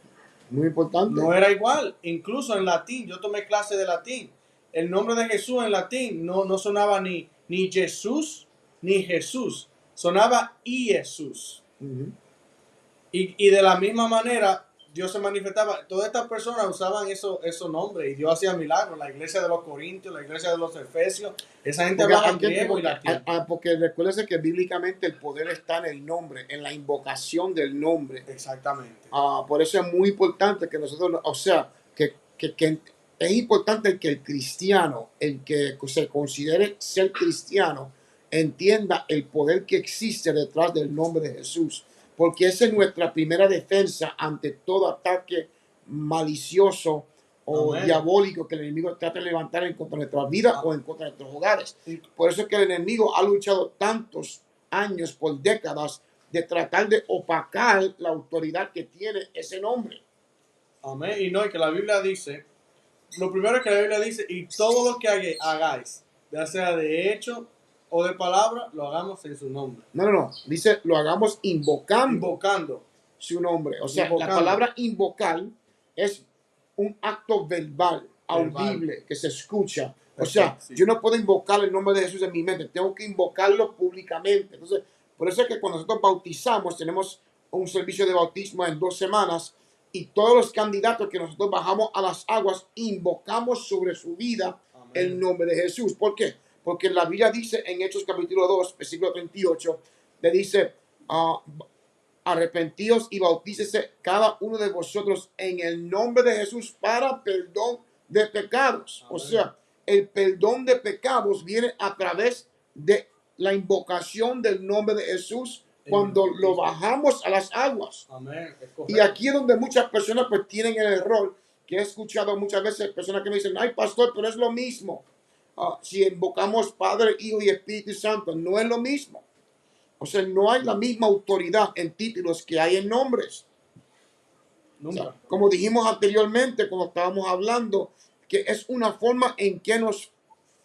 muy importante. No era igual, incluso en latín, yo tomé clase de latín. El nombre de Jesús en latín no sonaba ni Jesús ni Jesús, sonaba Jesús. Ujú. Y de la misma manera, Dios se manifestaba. Todas estas personas usaban esos nombres y Dios hacía milagros. La iglesia de los Corintios, la iglesia de los Efesios, esa gente Porque, hablaba griego y latín. porque recuérdese que bíblicamente el poder está en el nombre, en la invocación del nombre. Exactamente. Por eso es muy importante que nosotros, o sea, que es importante que el cristiano, el que se considere ser cristiano, entienda el poder que existe detrás del nombre de Jesús, porque esa es nuestra primera defensa ante todo ataque malicioso o Amén. diabólico que el enemigo trata de levantar en contra de nuestras vidas o en contra de nuestros hogares. Por eso es que el enemigo ha luchado tantos años, por décadas, de tratar de opacar la autoridad que tiene ese nombre. Amén. Y no, y que la Biblia dice, lo primero es que la Biblia dice, y todo lo que hagáis, ya sea de hecho o de palabra, lo hagamos en su nombre. No. Dice, lo hagamos Invocando. su nombre. O sea, Invocando. la palabra invocar es un acto verbal, audible, que se escucha. O sea, Perfecto, sí. yo no puedo invocar el nombre de Jesús en mi mente, tengo que invocarlo públicamente. Entonces, por eso es que cuando nosotros bautizamos, tenemos un servicio de bautismo en 2 semanas y todos los candidatos que nosotros bajamos a las aguas, invocamos sobre su vida Amén. el nombre de Jesús. ¿Por qué? Porque la Biblia dice en Hechos capítulo 2, versículo 38, le dice, arrepentíos y bautícese cada uno de vosotros en el nombre de Jesús para perdón de pecados. Amén. O sea, el perdón de pecados viene a través de la invocación del nombre de Jesús cuando lo bajamos a las aguas. Amén. Y aquí es donde muchas personas pues tienen el error, que he escuchado muchas veces personas que me dicen, ay pastor, pero es lo mismo. Si invocamos Padre, Hijo y Espíritu Santo, no es lo mismo. O sea, no hay la misma autoridad en títulos que hay en nombres. Nunca. O sea, como dijimos anteriormente, cuando estábamos hablando, que es una forma en que nos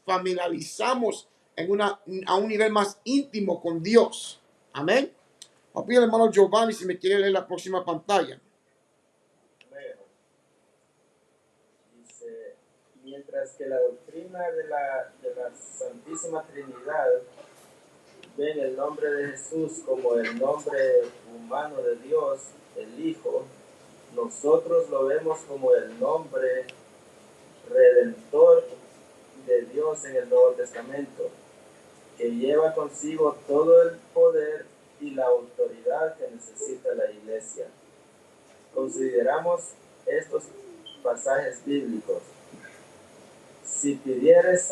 familiarizamos a un nivel más íntimo con Dios. Amén. Voy a pedir al hermano Giovanni si me quiere leer la próxima pantalla. Dice, mientras que la doctrina de la Santísima Trinidad ven el nombre de Jesús como el nombre humano de Dios, el Hijo, nosotros lo vemos como el nombre redentor de Dios en el Nuevo Testamento, que lleva consigo todo el poder y la autoridad que necesita la Iglesia. Consideramos estos pasajes bíblicos. Si pidiereis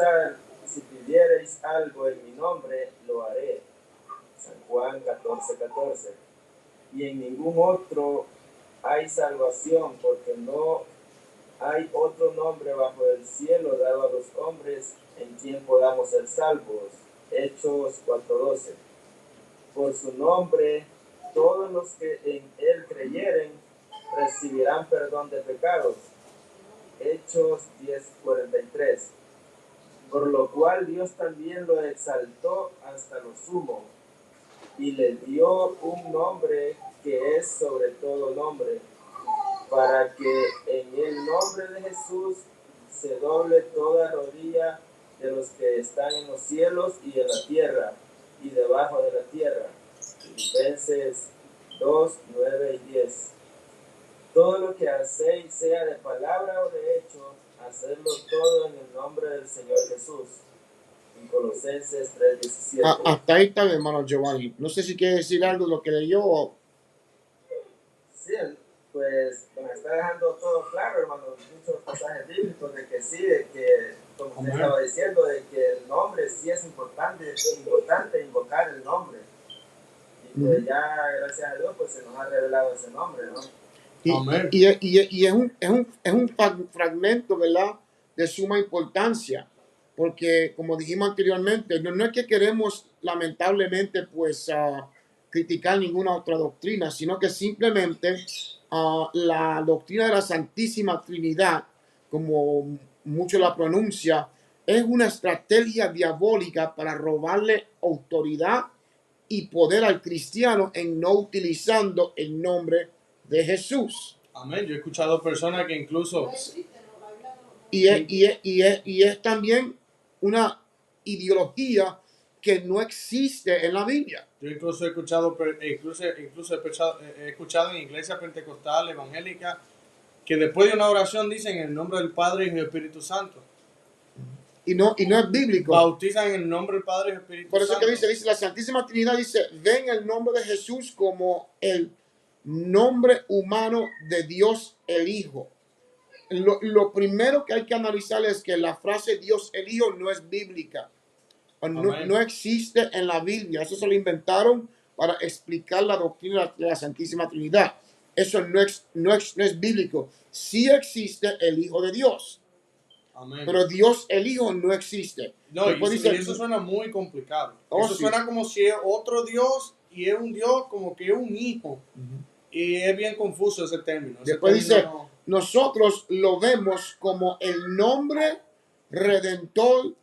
algo en mi nombre, lo haré. San Juan 14:14. Y en ningún otro hay salvación, porque no hay otro nombre bajo el cielo dado a los hombres en quien podamos ser salvos. Hechos 4:12. Por su nombre, todos los que en él creyeren recibirán perdón de pecados. Hechos 10:43. Por lo cual Dios también lo exaltó hasta lo sumo y le dio un nombre que es sobre todo nombre, para que en el nombre de Jesús se doble toda rodilla de los que están en los cielos y en la tierra y debajo de la tierra. Filipenses 2:9 y 10. Todo lo que hacéis, sea de palabra o de hecho, hacedlo todo en el nombre del Señor Jesús. En Colosenses 3:17. Hasta ahí está, hermano Giovanni. No sé si quiere decir algo de lo que leyó. Sí, pues me está dejando todo claro, hermano, muchos pasajes bíblicos de que sí, de que, como usted estaba diciendo, de que el nombre sí es importante invocar el nombre. Y pues ya, gracias a Dios, pues se nos ha revelado ese nombre, ¿no? Y, Amén. y es un fragmento, ¿verdad? De suma importancia, porque como dijimos anteriormente, no es que queremos lamentablemente pues criticar ninguna otra doctrina, sino que simplemente la doctrina de la Santísima Trinidad, como mucho la pronuncia, es una estrategia diabólica para robarle autoridad y poder al cristiano en no utilizando el nombre de Jesús. Amén. Yo he escuchado personas que incluso, Y es también una ideología que no existe en la Biblia. yo incluso he escuchado, he escuchado en iglesias pentecostal, evangélicas, que después de una oración dicen en el nombre del Padre y del Espíritu Santo. Y no es bíblico. Bautizan en el nombre del Padre y del Espíritu Por eso Santo. que dice la Santísima Trinidad, dice, ven el nombre de Jesús como el nombre humano de Dios el Hijo. Lo primero que hay que analizar es que la frase Dios el Hijo no es bíblica. Amén. No existe en la Biblia. Eso se lo inventaron para explicar la doctrina de la Santísima Trinidad. Eso no es bíblico. Sí existe el Hijo de Dios, Amén. pero Dios el Hijo no existe. No, Después y eso suena muy complicado. Oh, Eso sí. suena como si es otro Dios y es un Dios como que es un hijo. Y es bien confuso ese término. Ese Después dice, término nosotros lo vemos como el nombre redentor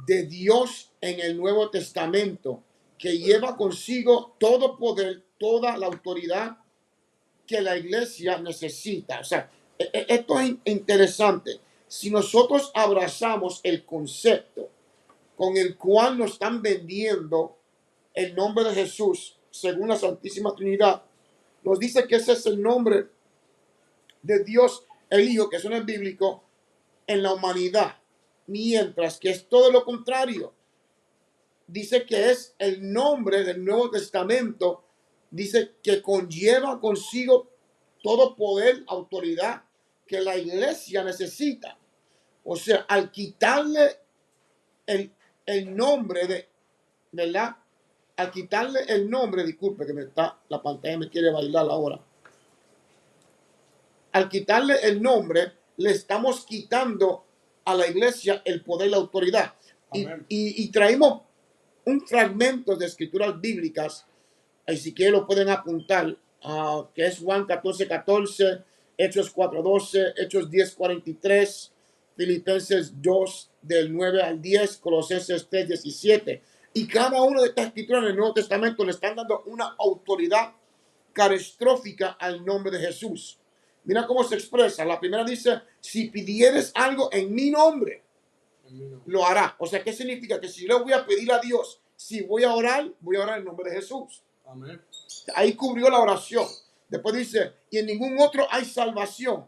de Dios en el Nuevo Testamento, que lleva consigo todo poder, toda la autoridad que la iglesia necesita. O sea, esto es interesante. Si nosotros abrazamos el concepto con el cual nos están vendiendo el nombre de Jesús, según la Santísima Trinidad, nos dice que ese es el nombre de Dios el Hijo, que eso no es bíblico, en la humanidad, mientras que es todo lo contrario. Dice que es el nombre del Nuevo Testamento, dice que conlleva consigo todo poder, autoridad que la iglesia necesita. O sea, al quitarle el nombre de, ¿verdad? Al quitarle el nombre, disculpe que la pantalla me quiere bailar ahora. Al quitarle el nombre, le estamos quitando a la iglesia el poder y la autoridad. Y traímos un fragmento de escrituras bíblicas, y si quieren lo pueden apuntar, que es Juan 14:14, Hechos 4:12, Hechos 10:43, Filipenses 2, del 9 al 10, Colosenses 3:17. Y cada una de estas escrituras en el Nuevo Testamento le están dando una autoridad carestrófica al nombre de Jesús. Mira cómo se expresa. La primera dice, si pidieres algo en mi nombre, lo hará. O sea, ¿qué significa? Que si le voy a pedir a Dios, si voy a orar en el nombre de Jesús. Amén. Ahí cubrió la oración. Después dice, y en ningún otro hay salvación.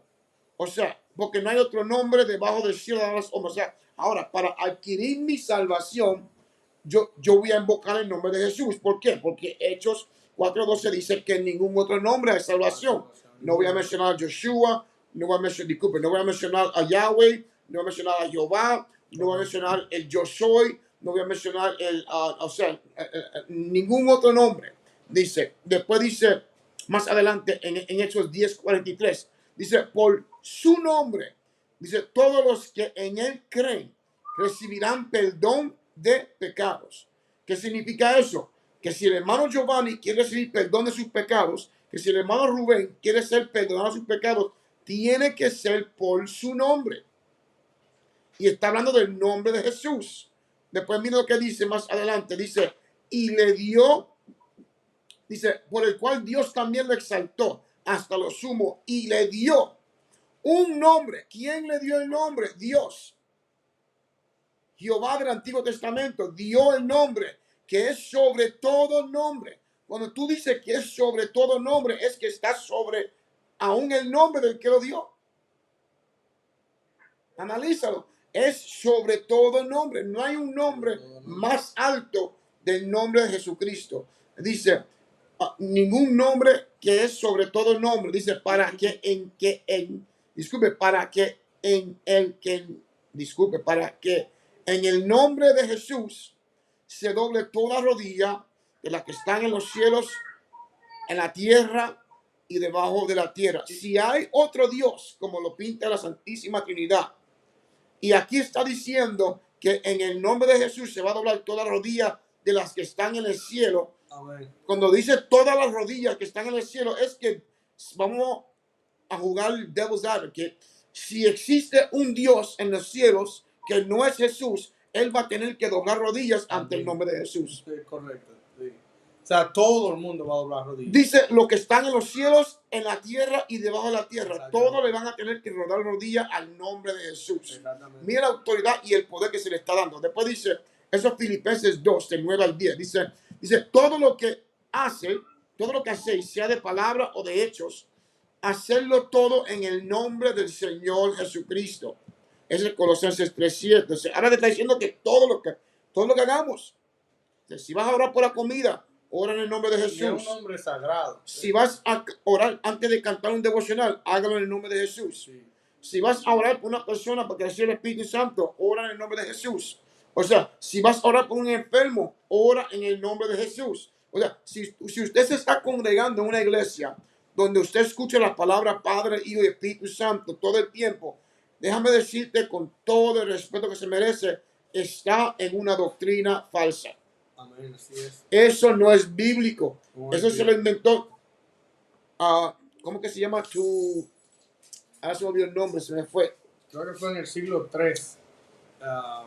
O sea, porque no hay otro nombre debajo del cielo de los hombres. O sea, ahora, para adquirir mi salvación, yo voy a invocar el nombre de Jesús. ¿Por qué? Porque Hechos 4:12 dice que en ningún otro nombre hay salvación. No voy a mencionar a Joshua, no voy a mencionar a Yahweh, no voy a mencionar a Jehová, no voy a mencionar el yo soy, no voy a mencionar ningún otro nombre. Dice, después dice, más adelante en Hechos 10:43, dice, por su nombre, dice, todos los que en él creen recibirán perdón de pecados. ¿Qué significa eso? Que si el hermano Giovanni quiere recibir perdón de sus pecados, que si el hermano Rubén quiere ser perdonado de sus pecados, tiene que ser por su nombre. Y está hablando del nombre de Jesús. Después mira lo que dice más adelante. Dice, y le dio, dice, por el cual Dios también lo exaltó hasta lo sumo y le dio un nombre. ¿Quién le dio el nombre? Dios. Jehová del Antiguo Testamento dio el nombre que es sobre todo nombre. Cuando tú dices que es sobre todo nombre, es que está sobre aún el nombre del que lo dio. Analízalo. Es sobre todo nombre. No hay un nombre más alto del nombre de Jesucristo. Dice, ningún nombre que es sobre todo nombre. Dice, para que en el nombre de Jesús se doble toda rodilla de las que están en los cielos, en la tierra y debajo de la tierra. Si hay otro Dios, como lo pinta la Santísima Trinidad, y aquí está diciendo que en el nombre de Jesús se va a doblar toda la rodilla de las que están en el cielo. Amén. Cuando dice todas las rodillas que están en el cielo, es que vamos a jugar Devil's Advocate. Si existe un Dios en los cielos que no es Jesús, él va a tener que doblar rodillas ante el nombre de Jesús. Sí, correcto. Sí. O sea, todo el mundo va a doblar rodillas. Dice lo que están en los cielos, en la tierra y debajo de la tierra. Exactamente. Todos le van a tener que rodar rodillas al nombre de Jesús. Exactamente. Mira la autoridad y el poder que se le está dando. Después dice, eso es Filipenses 2, del 9 al 10. Dice, todo lo que hacéis, sea de palabra o de hechos, hacerlo todo en el nombre del Señor Jesucristo. Ese es Colosenses 3:7. O sea, ahora te está diciendo que todo lo que hagamos. Si vas a orar por la comida, ora en el nombre de Y es un Jesús. nombre sagrado. Si vas a orar antes de cantar un devocional, hágalo en el nombre de Jesús. Sí. Si vas a orar por una persona para que reciba el Espíritu Santo, ora en el nombre de Jesús. O sea, si vas a orar por un enfermo, ora en el nombre de Jesús. O sea, si usted se está congregando en una iglesia donde usted escucha la palabra Padre, Hijo y Espíritu Santo todo el tiempo, déjame decirte con todo el respeto que se merece, está en una doctrina falsa. Amén, así es. Eso no es bíblico. No Eso es se lo inventó. ¿Cómo que se llama? Ahora se me olvidó el nombre, se me fue. Creo que fue en el siglo III.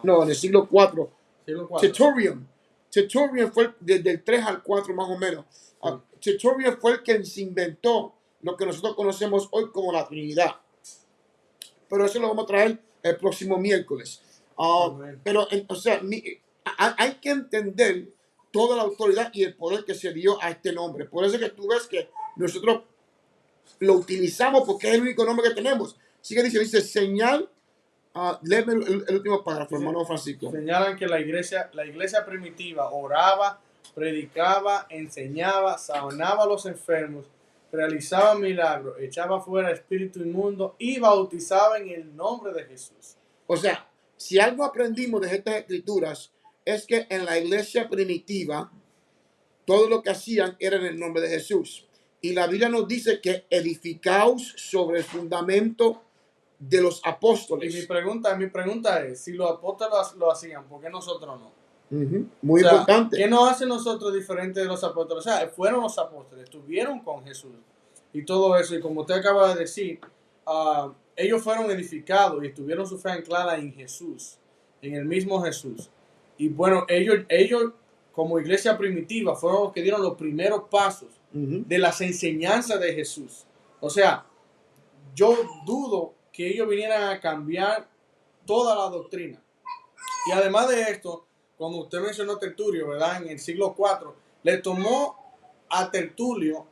No, en el siglo IV. Siglo IV. Tertullian. Tertullian fue desde el 3 al 4 más o menos. Tertullian fue el que se inventó lo que nosotros conocemos hoy como la Trinidad. Pero eso lo vamos a traer el próximo miércoles. Amén. Pero, o sea, hay que entender toda la autoridad y el poder que se dio a este nombre. Por eso que tú ves que nosotros lo utilizamos porque es el único nombre que tenemos. Sigue dice señal. Léeme el último párrafo, hermano Francisco. Señalan que la iglesia primitiva oraba, predicaba, enseñaba, sanaba a los enfermos, realizaba milagros, echaba fuera espíritu inmundo y bautizaba en el nombre de Jesús. O sea, si algo aprendimos de estas escrituras es que en la iglesia primitiva todo lo que hacían era en el nombre de Jesús. Y la Biblia nos dice que edificaos sobre el fundamento de los Y apóstoles. mi pregunta es, si los apóstoles lo hacían, ¿por qué nosotros no? Muy O sea, importante. ¿qué nos hace nosotros diferentes de los apóstoles? O sea, fueron los apóstoles, estuvieron con Jesús y todo eso. Y como usted acaba de decir, ellos fueron edificados y estuvieron su fe anclada en Jesús, en el mismo Jesús. Y bueno, ellos como iglesia primitiva fueron los que dieron los primeros pasos de las enseñanzas de Jesús. O sea, yo dudo que ellos vinieran a cambiar toda la doctrina. Y además de esto, como usted mencionó Tertulio, ¿verdad? En el siglo IV, le tomó a Tertulio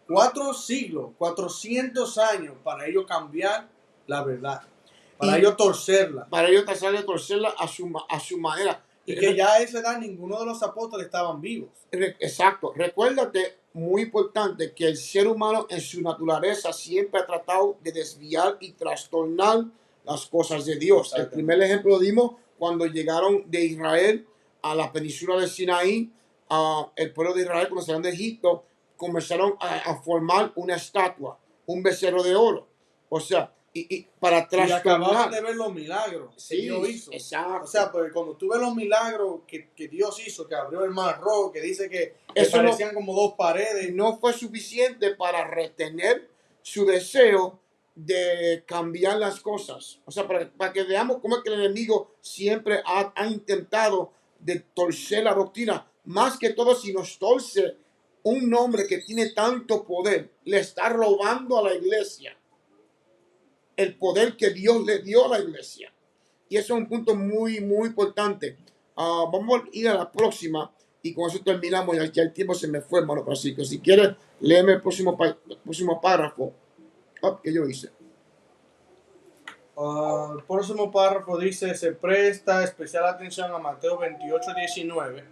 4 siglos, 400 años para ellos cambiar la verdad, para ellos torcerla. Para ellos tratar de torcerla a su manera. Y que ya a esa edad ninguno de los apóstoles estaban vivos. Exacto. Recuérdate, muy importante, que el ser humano en su naturaleza siempre ha tratado de desviar y trastornar las cosas de Dios. El primer ejemplo lo dimos cuando llegaron de Israel a la península de Sinaí. El pueblo de Israel, cuando salieron de Egipto, comenzaron a formar una estatua, un becerro de oro. O sea, y para Y acababan trastornar. de ver los milagros que Sí, Dios hizo. exacto. O sea, porque cuando tú ves los milagros que Dios hizo, que abrió el mar rojo, que dice que Eso parecían como 2 paredes. no fue suficiente para retener su deseo de cambiar las cosas. O sea, para que veamos cómo es que el enemigo siempre ha intentado de torcer la doctrina. Más que todo, si nos torce un nombre que tiene tanto poder, le está robando a la iglesia el poder que Dios le dio a la iglesia. Y eso es un punto muy, muy importante. Vamos a ir a la próxima y con eso terminamos. Ya el tiempo se me fue, hermano Francisco. Si quieres, léeme el próximo párrafo que yo hice. El próximo párrafo dice, se presta especial atención a Mateo 28:19,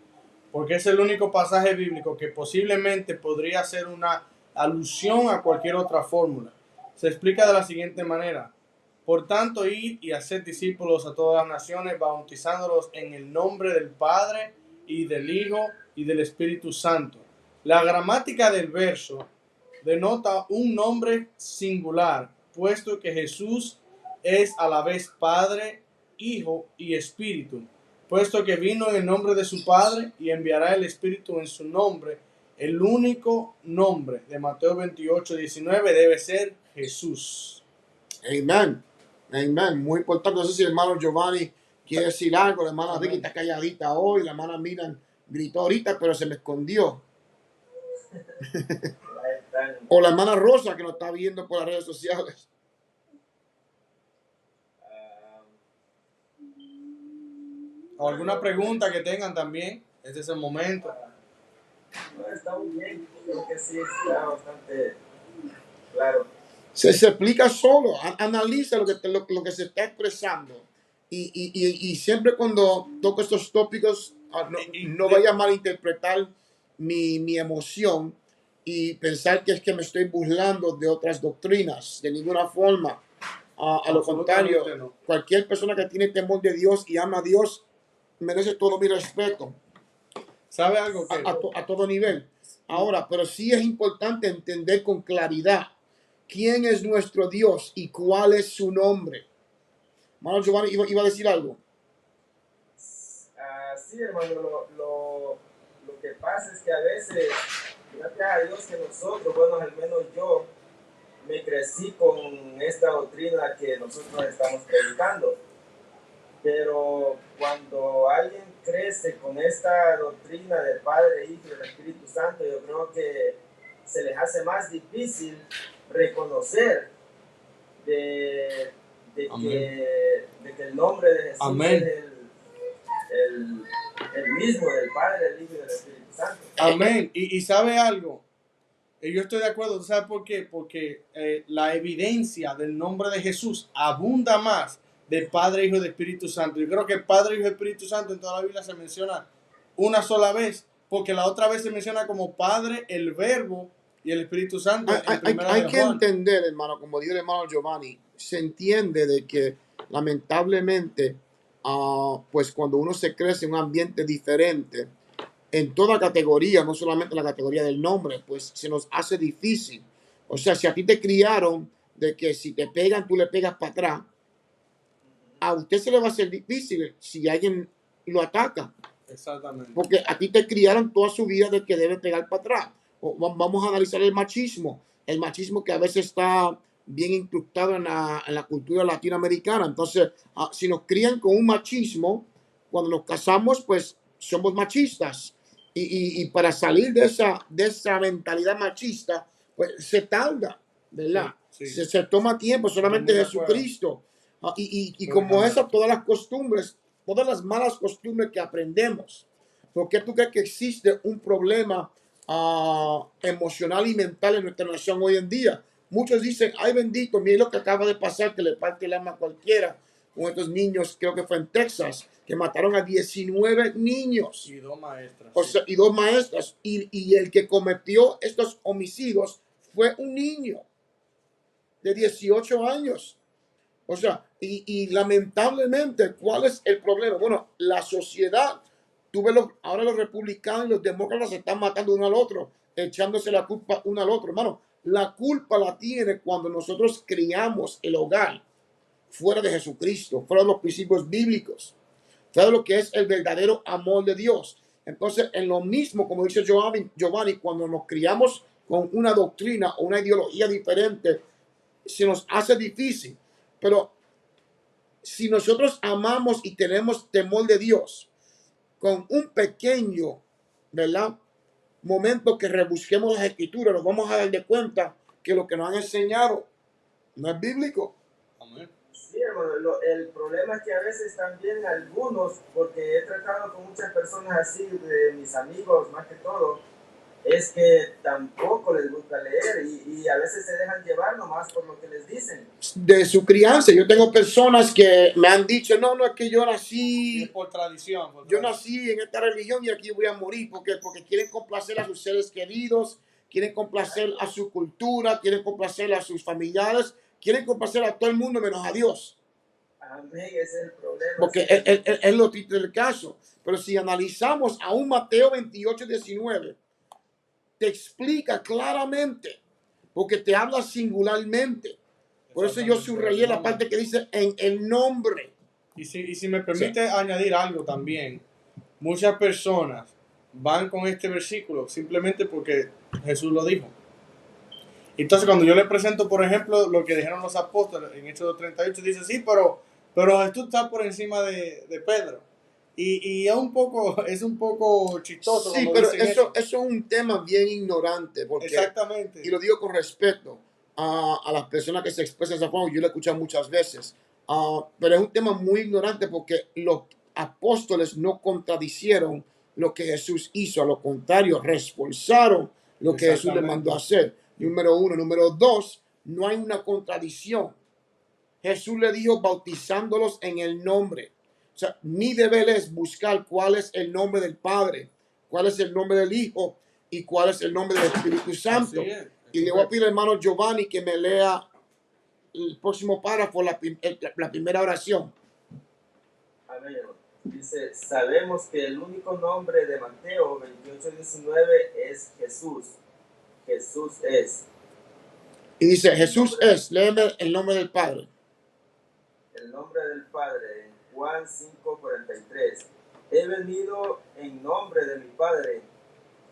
porque es el único pasaje bíblico que posiblemente podría ser una alusión a cualquier otra fórmula. Se explica de la siguiente manera: por tanto, id y haced discípulos a todas las naciones, bautizándolos en el nombre del Padre y del Hijo y del Espíritu Santo. La gramática del verso denota un nombre singular, puesto que Jesús es a la vez Padre, Hijo y Espíritu, puesto que vino en el nombre de su Padre y enviará el Espíritu en su nombre. El único nombre de Mateo 28:19 debe ser Jesús. Amén. Amén. Muy importante. No sé si el hermano Giovanni quiere decir algo. La hermana Ricky está calladita hoy. La hermana Miran gritó ahorita, pero se me escondió. Ahí están. O la hermana Rosa que nos está viendo por las redes sociales. ah, O alguna pregunta que tengan también. Este es el momento. no, está muy bien. Creo que sí está bastante claro. Se explica solo. Analiza lo que se está expresando. Y siempre cuando toco estos tópicos, no vaya a malinterpretar mi emoción y pensar que es que me estoy burlando de otras doctrinas. De ninguna forma. A lo Absolutamente contrario, no. cualquier persona que tiene temor de Dios y ama a Dios merece todo mi respeto ¿Sabe algo que? a todo nivel. Ahora, pero sí es importante entender con claridad quién es nuestro Dios y cuál es su nombre. Hermano Giovanni iba a decir algo. Sí, hermano, lo que pasa es que a veces, gracias a Dios que nosotros, bueno, al menos yo, me crecí con esta doctrina que nosotros estamos predicando. Pero cuando alguien crece con esta doctrina del Padre, Hijo y del Espíritu Santo, yo creo que se les hace más difícil reconocer de que el nombre de Jesús Amén. es el mismo del Padre, el Hijo y del Espíritu Santo. Amén. Y sabe algo. Yo estoy de acuerdo. ¿Sabe por qué? Porque la evidencia del nombre de Jesús abunda más de Padre, Hijo y de Espíritu Santo. Yo creo que Padre, Hijo y Espíritu Santo en toda la Biblia se menciona una sola vez, porque la otra vez se menciona como Padre, el Verbo y el Espíritu Santo. Hay que entender, hermano, como dijo el hermano Giovanni, se entiende de que lamentablemente, pues cuando uno se crece en un ambiente diferente, en toda categoría, no solamente la categoría del nombre, pues se nos hace difícil. O sea, si a ti te criaron de que si te pegan, tú le pegas para atrás, a usted se le va a hacer difícil si alguien lo ataca. Exactamente. Porque a ti te criaron toda su vida de que debe pegar para atrás. Vamos a analizar el machismo que a veces está bien incrustado en la cultura latinoamericana. Entonces, si nos crían con un machismo, cuando nos casamos, pues somos machistas. Y para salir de esa mentalidad machista, pues se tarda, ¿verdad? Sí, sí. Se toma tiempo, solamente Estoy muy de acuerdo. Jesucristo. Y Muy como bien. esas, todas las costumbres, todas las malas costumbres que aprendemos. ¿Por qué tú crees que existe un problema emocional y mental en nuestra nación hoy en día? Muchos dicen, ay bendito, mire lo que acaba de pasar, que le parte el alma a cualquiera. Con estos niños, creo que fue en Texas, que mataron a 19 niños. Y dos maestras. O sea, y dos maestras. Y el que cometió estos homicidios fue un niño de 18 años. O sea, y lamentablemente, ¿cuál es el problema? Bueno, la sociedad, ahora los republicanos y los demócratas se están matando uno al otro, echándose la culpa uno al otro. Hermano, la culpa la tiene cuando nosotros criamos el hogar fuera de Jesucristo, fuera de los principios bíblicos, fuera de lo que es el verdadero amor de Dios. Entonces, en lo mismo, como dice Giovanni, cuando nos criamos con una doctrina o una ideología diferente, se nos hace difícil. Pero si nosotros amamos y tenemos temor de Dios, con un pequeño, ¿verdad?, momento que rebusquemos las escrituras, nos vamos a dar de cuenta que lo que nos han enseñado no es bíblico. Amén. Sí, hermano, el problema es que a veces también algunos, porque he tratado con muchas personas así, de mis amigos más que todo, es que tampoco les gusta leer y a veces se dejan llevar nomás por lo que les dicen. De su crianza, yo tengo personas que me han dicho, no, es que yo Y nací, es por tradición. yo nací en esta religión y aquí voy a morir, porque quieren complacer a sus seres queridos, quieren complacer a su cultura, quieren complacer a sus familiares, quieren complacer a todo el mundo menos a Dios. Amén, ese es el problema. Porque es lo triste del caso. Pero si analizamos aún Mateo 28:19, te explica claramente porque te habla singularmente. Por eso yo Exactamente, subrayé el la nombre. parte que dice en el nombre. Y si me permite añadir algo también, muchas personas van con este versículo simplemente porque Jesús lo dijo. Entonces, cuando yo le presento, por ejemplo, lo que dijeron los apóstoles en Hechos 38, dice, sí, pero Jesús está por encima de Pedro. Y es un poco chistoso Sí, cuando pero dicen eso eso. es un tema bien ignorante, porque, Exactamente. y lo digo con respeto a las personas que se expresan de esa forma, yo lo he escuchado muchas veces, pero es un tema muy ignorante porque los apóstoles no contradicieron lo que Jesús hizo, a lo contrario, reforzaron lo que Jesús le mandó a hacer. Número uno. Número dos, no hay una contradicción. Jesús le dijo bautizándolos en el nombre. O sea, mi deber es buscar cuál es el nombre del Padre, cuál es el nombre del Hijo y cuál es el nombre del Espíritu Santo. Así es Y le voy a pedir al hermano Giovanni que me lea el próximo párrafo, la primera oración. Amén. Dice, sabemos que el único nombre de Mateo 28:19 es Jesús. Jesús es. Y dice, Jesús es, léeme el nombre del Padre. El nombre del Padre en Juan 5:43. He venido en nombre de mi Padre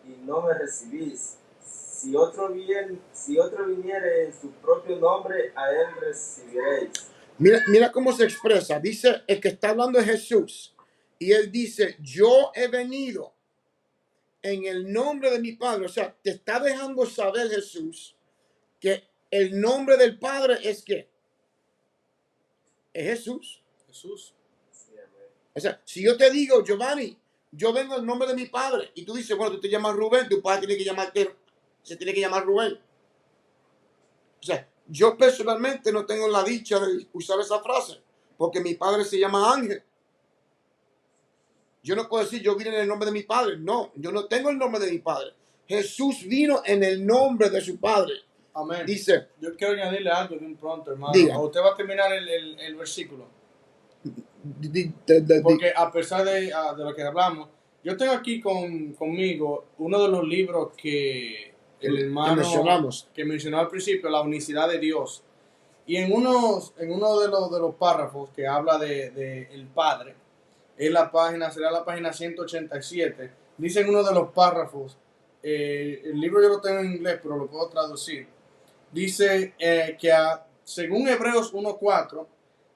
y no me recibís. Si otro viniere en su propio nombre, a él recibiréis. Mira cómo se expresa. Dice, el que está hablando es Jesús. Y él dice, yo he venido en el nombre de mi Padre. O sea, te está dejando saber Jesús que el nombre del Padre es que es Jesús. Jesús. Sí, amén. O sea, si yo te digo, Giovanni, yo vengo en nombre de mi Padre, y tú dices, bueno, tú te llamas Rubén, tu padre tiene que llamarte, se tiene que llamar Rubén. O sea, yo personalmente no tengo la dicha de usar esa frase, porque mi padre se llama Ángel. Yo no puedo decir, yo vine en el nombre de mi Padre. No, yo no tengo el nombre de mi Padre. Jesús vino en el nombre de su Padre. Amén. Dice, yo quiero añadirle algo de un pronto, hermano. Diga. O usted va a terminar el versículo. Porque Porque a pesar de lo que hablamos, yo tengo aquí conmigo uno de los libros que el hermano que mencionó al principio, La unicidad de Dios. Y en uno de los párrafos que habla de el Padre, será la página 187, dice en uno de los párrafos, el libro yo lo tengo en inglés, pero lo puedo traducir. Dice según Hebreos 1:4,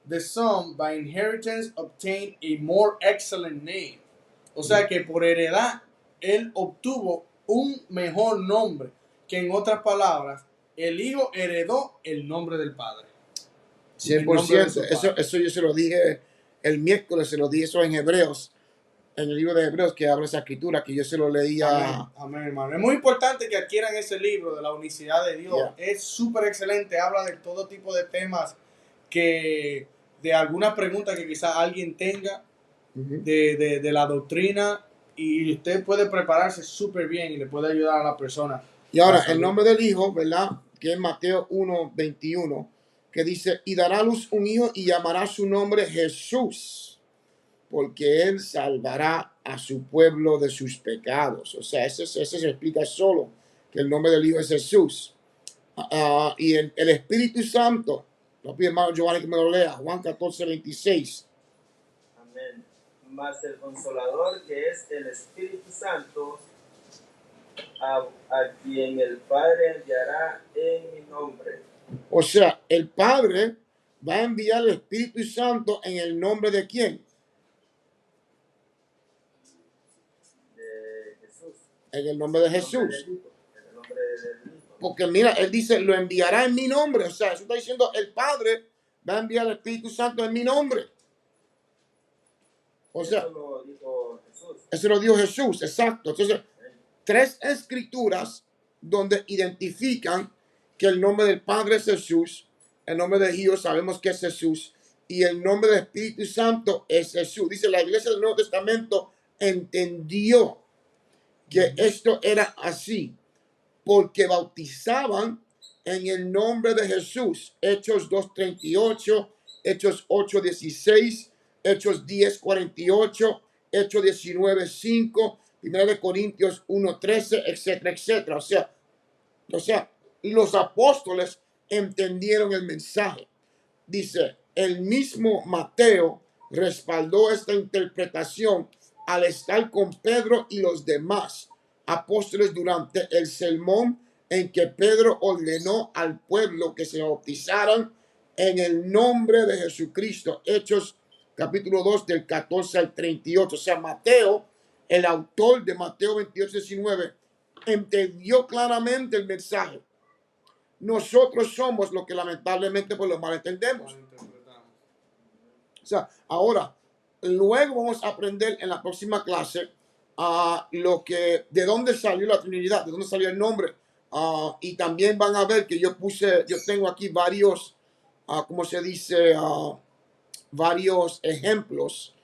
the Son by inheritance obtained a more excellent name. O sea que por heredad él obtuvo un mejor nombre, que en otras palabras, el Hijo heredó el nombre del Padre. 100%. Eso yo se lo dije el miércoles, se lo dije eso en Hebreos, en el libro de Hebreos que habla esa escritura, que yo se lo leía. Amén, hermano. Es muy importante que adquieran ese libro de la unicidad de Dios. Yeah. Es súper excelente. Habla de todo tipo de temas de alguna pregunta que quizá alguien tenga de la doctrina, y usted puede prepararse súper bien y le puede ayudar a la persona. Y ahora, el nombre del Hijo, ¿verdad? Que es Mateo 1:21, que dice, y dará a luz un hijo y llamará su nombre Jesús, porque él salvará a su pueblo de sus pecados. O sea, ese se explica solo, que el nombre del Hijo es Jesús. Y el Espíritu Santo, lo pide hermano Giovanni que me lo lea, Juan 14:26. Amén. Mas el Consolador, que es el Espíritu Santo, a quien el Padre enviará en mi nombre. O sea, el Padre va a enviar el Espíritu Santo en el nombre de quién? De Jesús. En el nombre de Jesús. En el nombre del Hijo. Porque mira, él dice, lo enviará en mi nombre. O sea, eso está diciendo, el Padre va a enviar el Espíritu Santo en mi nombre. O sea, eso lo dijo Jesús. Eso lo dijo Jesús, exacto. Entonces, 3 escrituras donde identifican que el nombre del Padre es Jesús, el nombre del Hijo sabemos que es Jesús, y el nombre del Espíritu Santo es Jesús. Dice, la iglesia del Nuevo Testamento entendió que esto era así, porque bautizaban en el nombre de Jesús. Hechos 2:38, Hechos 8:16, Hechos 10:48, Hechos 19:5, 1 Corintios 1:13, etcétera, etcétera. O sea, los apóstoles entendieron el mensaje. Dice, el mismo Mateo respaldó esta interpretación al estar con Pedro y los demás apóstoles durante el sermón en que Pedro ordenó al pueblo que se bautizaran en el nombre de Jesucristo. Hechos capítulo 2 del 14 al 38. O sea, Mateo, el autor de Mateo 28-19, entendió claramente el mensaje. Nosotros somos lo que lamentablemente pues lo malentendemos. Malinterpretamos. O sea, ahora, luego vamos a aprender en la próxima clase de dónde salió la Trinidad, de dónde salió el nombre. Y también van a ver que yo tengo aquí varios, ¿cómo se dice? Varios ejemplos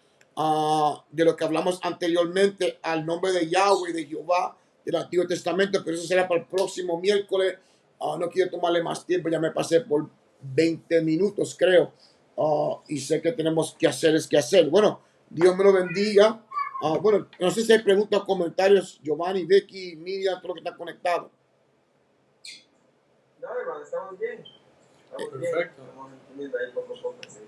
de lo que hablamos anteriormente al nombre de Yahweh, de Jehová, del Antiguo Testamento, pero eso será para el próximo miércoles. No quiero tomarle más tiempo, ya me pasé por 20 minutos, creo. Y sé que tenemos que hacer es que hacer. Bueno, Dios me lo bendiga. Bueno, no sé si hay preguntas o comentarios. Giovanni, Vicky, Miriam, todo lo que está conectado. No, hermano, estamos bien. Estamos bien. Perfecto. Estamos entendiendo ahí poco a poco, sí.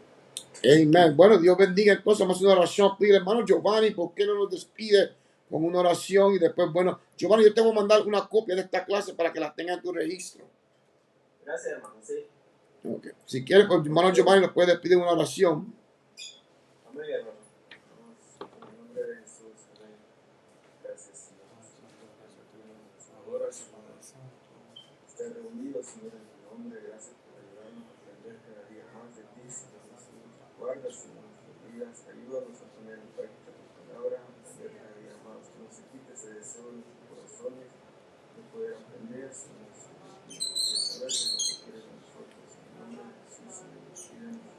Amen. Bueno, Dios bendiga. Entonces, vamos a hacer una oración. Pide, hermano Giovanni, ¿por qué no nos despide con una oración? Y después, bueno, Giovanni, yo te voy a mandar una copia de esta clase para que la tengas en tu registro. Gracias, hermano, sí. Okay. Si quieres, pues, hermano Giovanni, nos puede despedir una oración. Amén, hermano. Vamos, en el nombre de Jesús. Amén. Gracias, Señor. Ahora, Señor, estén reunidos, Señor, en tu nombre. Gracias por ayudarnos a aprender cada día más de ti, Señor Jesús. Guarda, Señor, nuestras vidas. Ayúdanos a poner en práctica tu palabra, a aprender cada día más. Que no se quite ese deseo de nuestros corazones de poder aprender, Señor Jesús, de saber que lo que quieres de nosotros. En el nombre de Jesús, Señor, despídenos.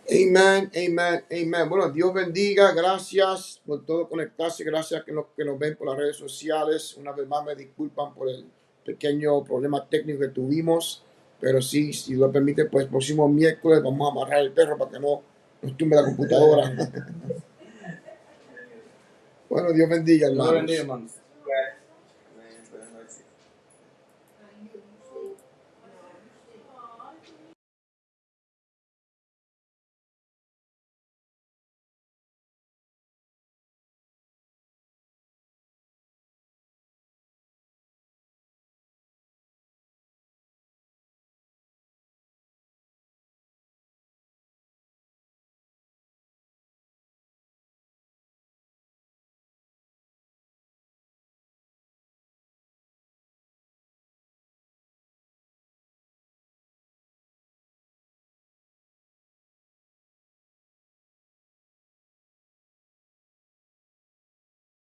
Amen, amen, amen. Bueno, Dios bendiga. Gracias por todo conectarse. Gracias a los que nos ven por las redes sociales. Una vez más me disculpan por el pequeño problema técnico que tuvimos. Pero sí, si lo permite, pues el próximo miércoles vamos a amarrar el perro para que no nos tumbe la computadora. Bueno, Dios bendiga, Dios hermanos. bendiga, hermanos.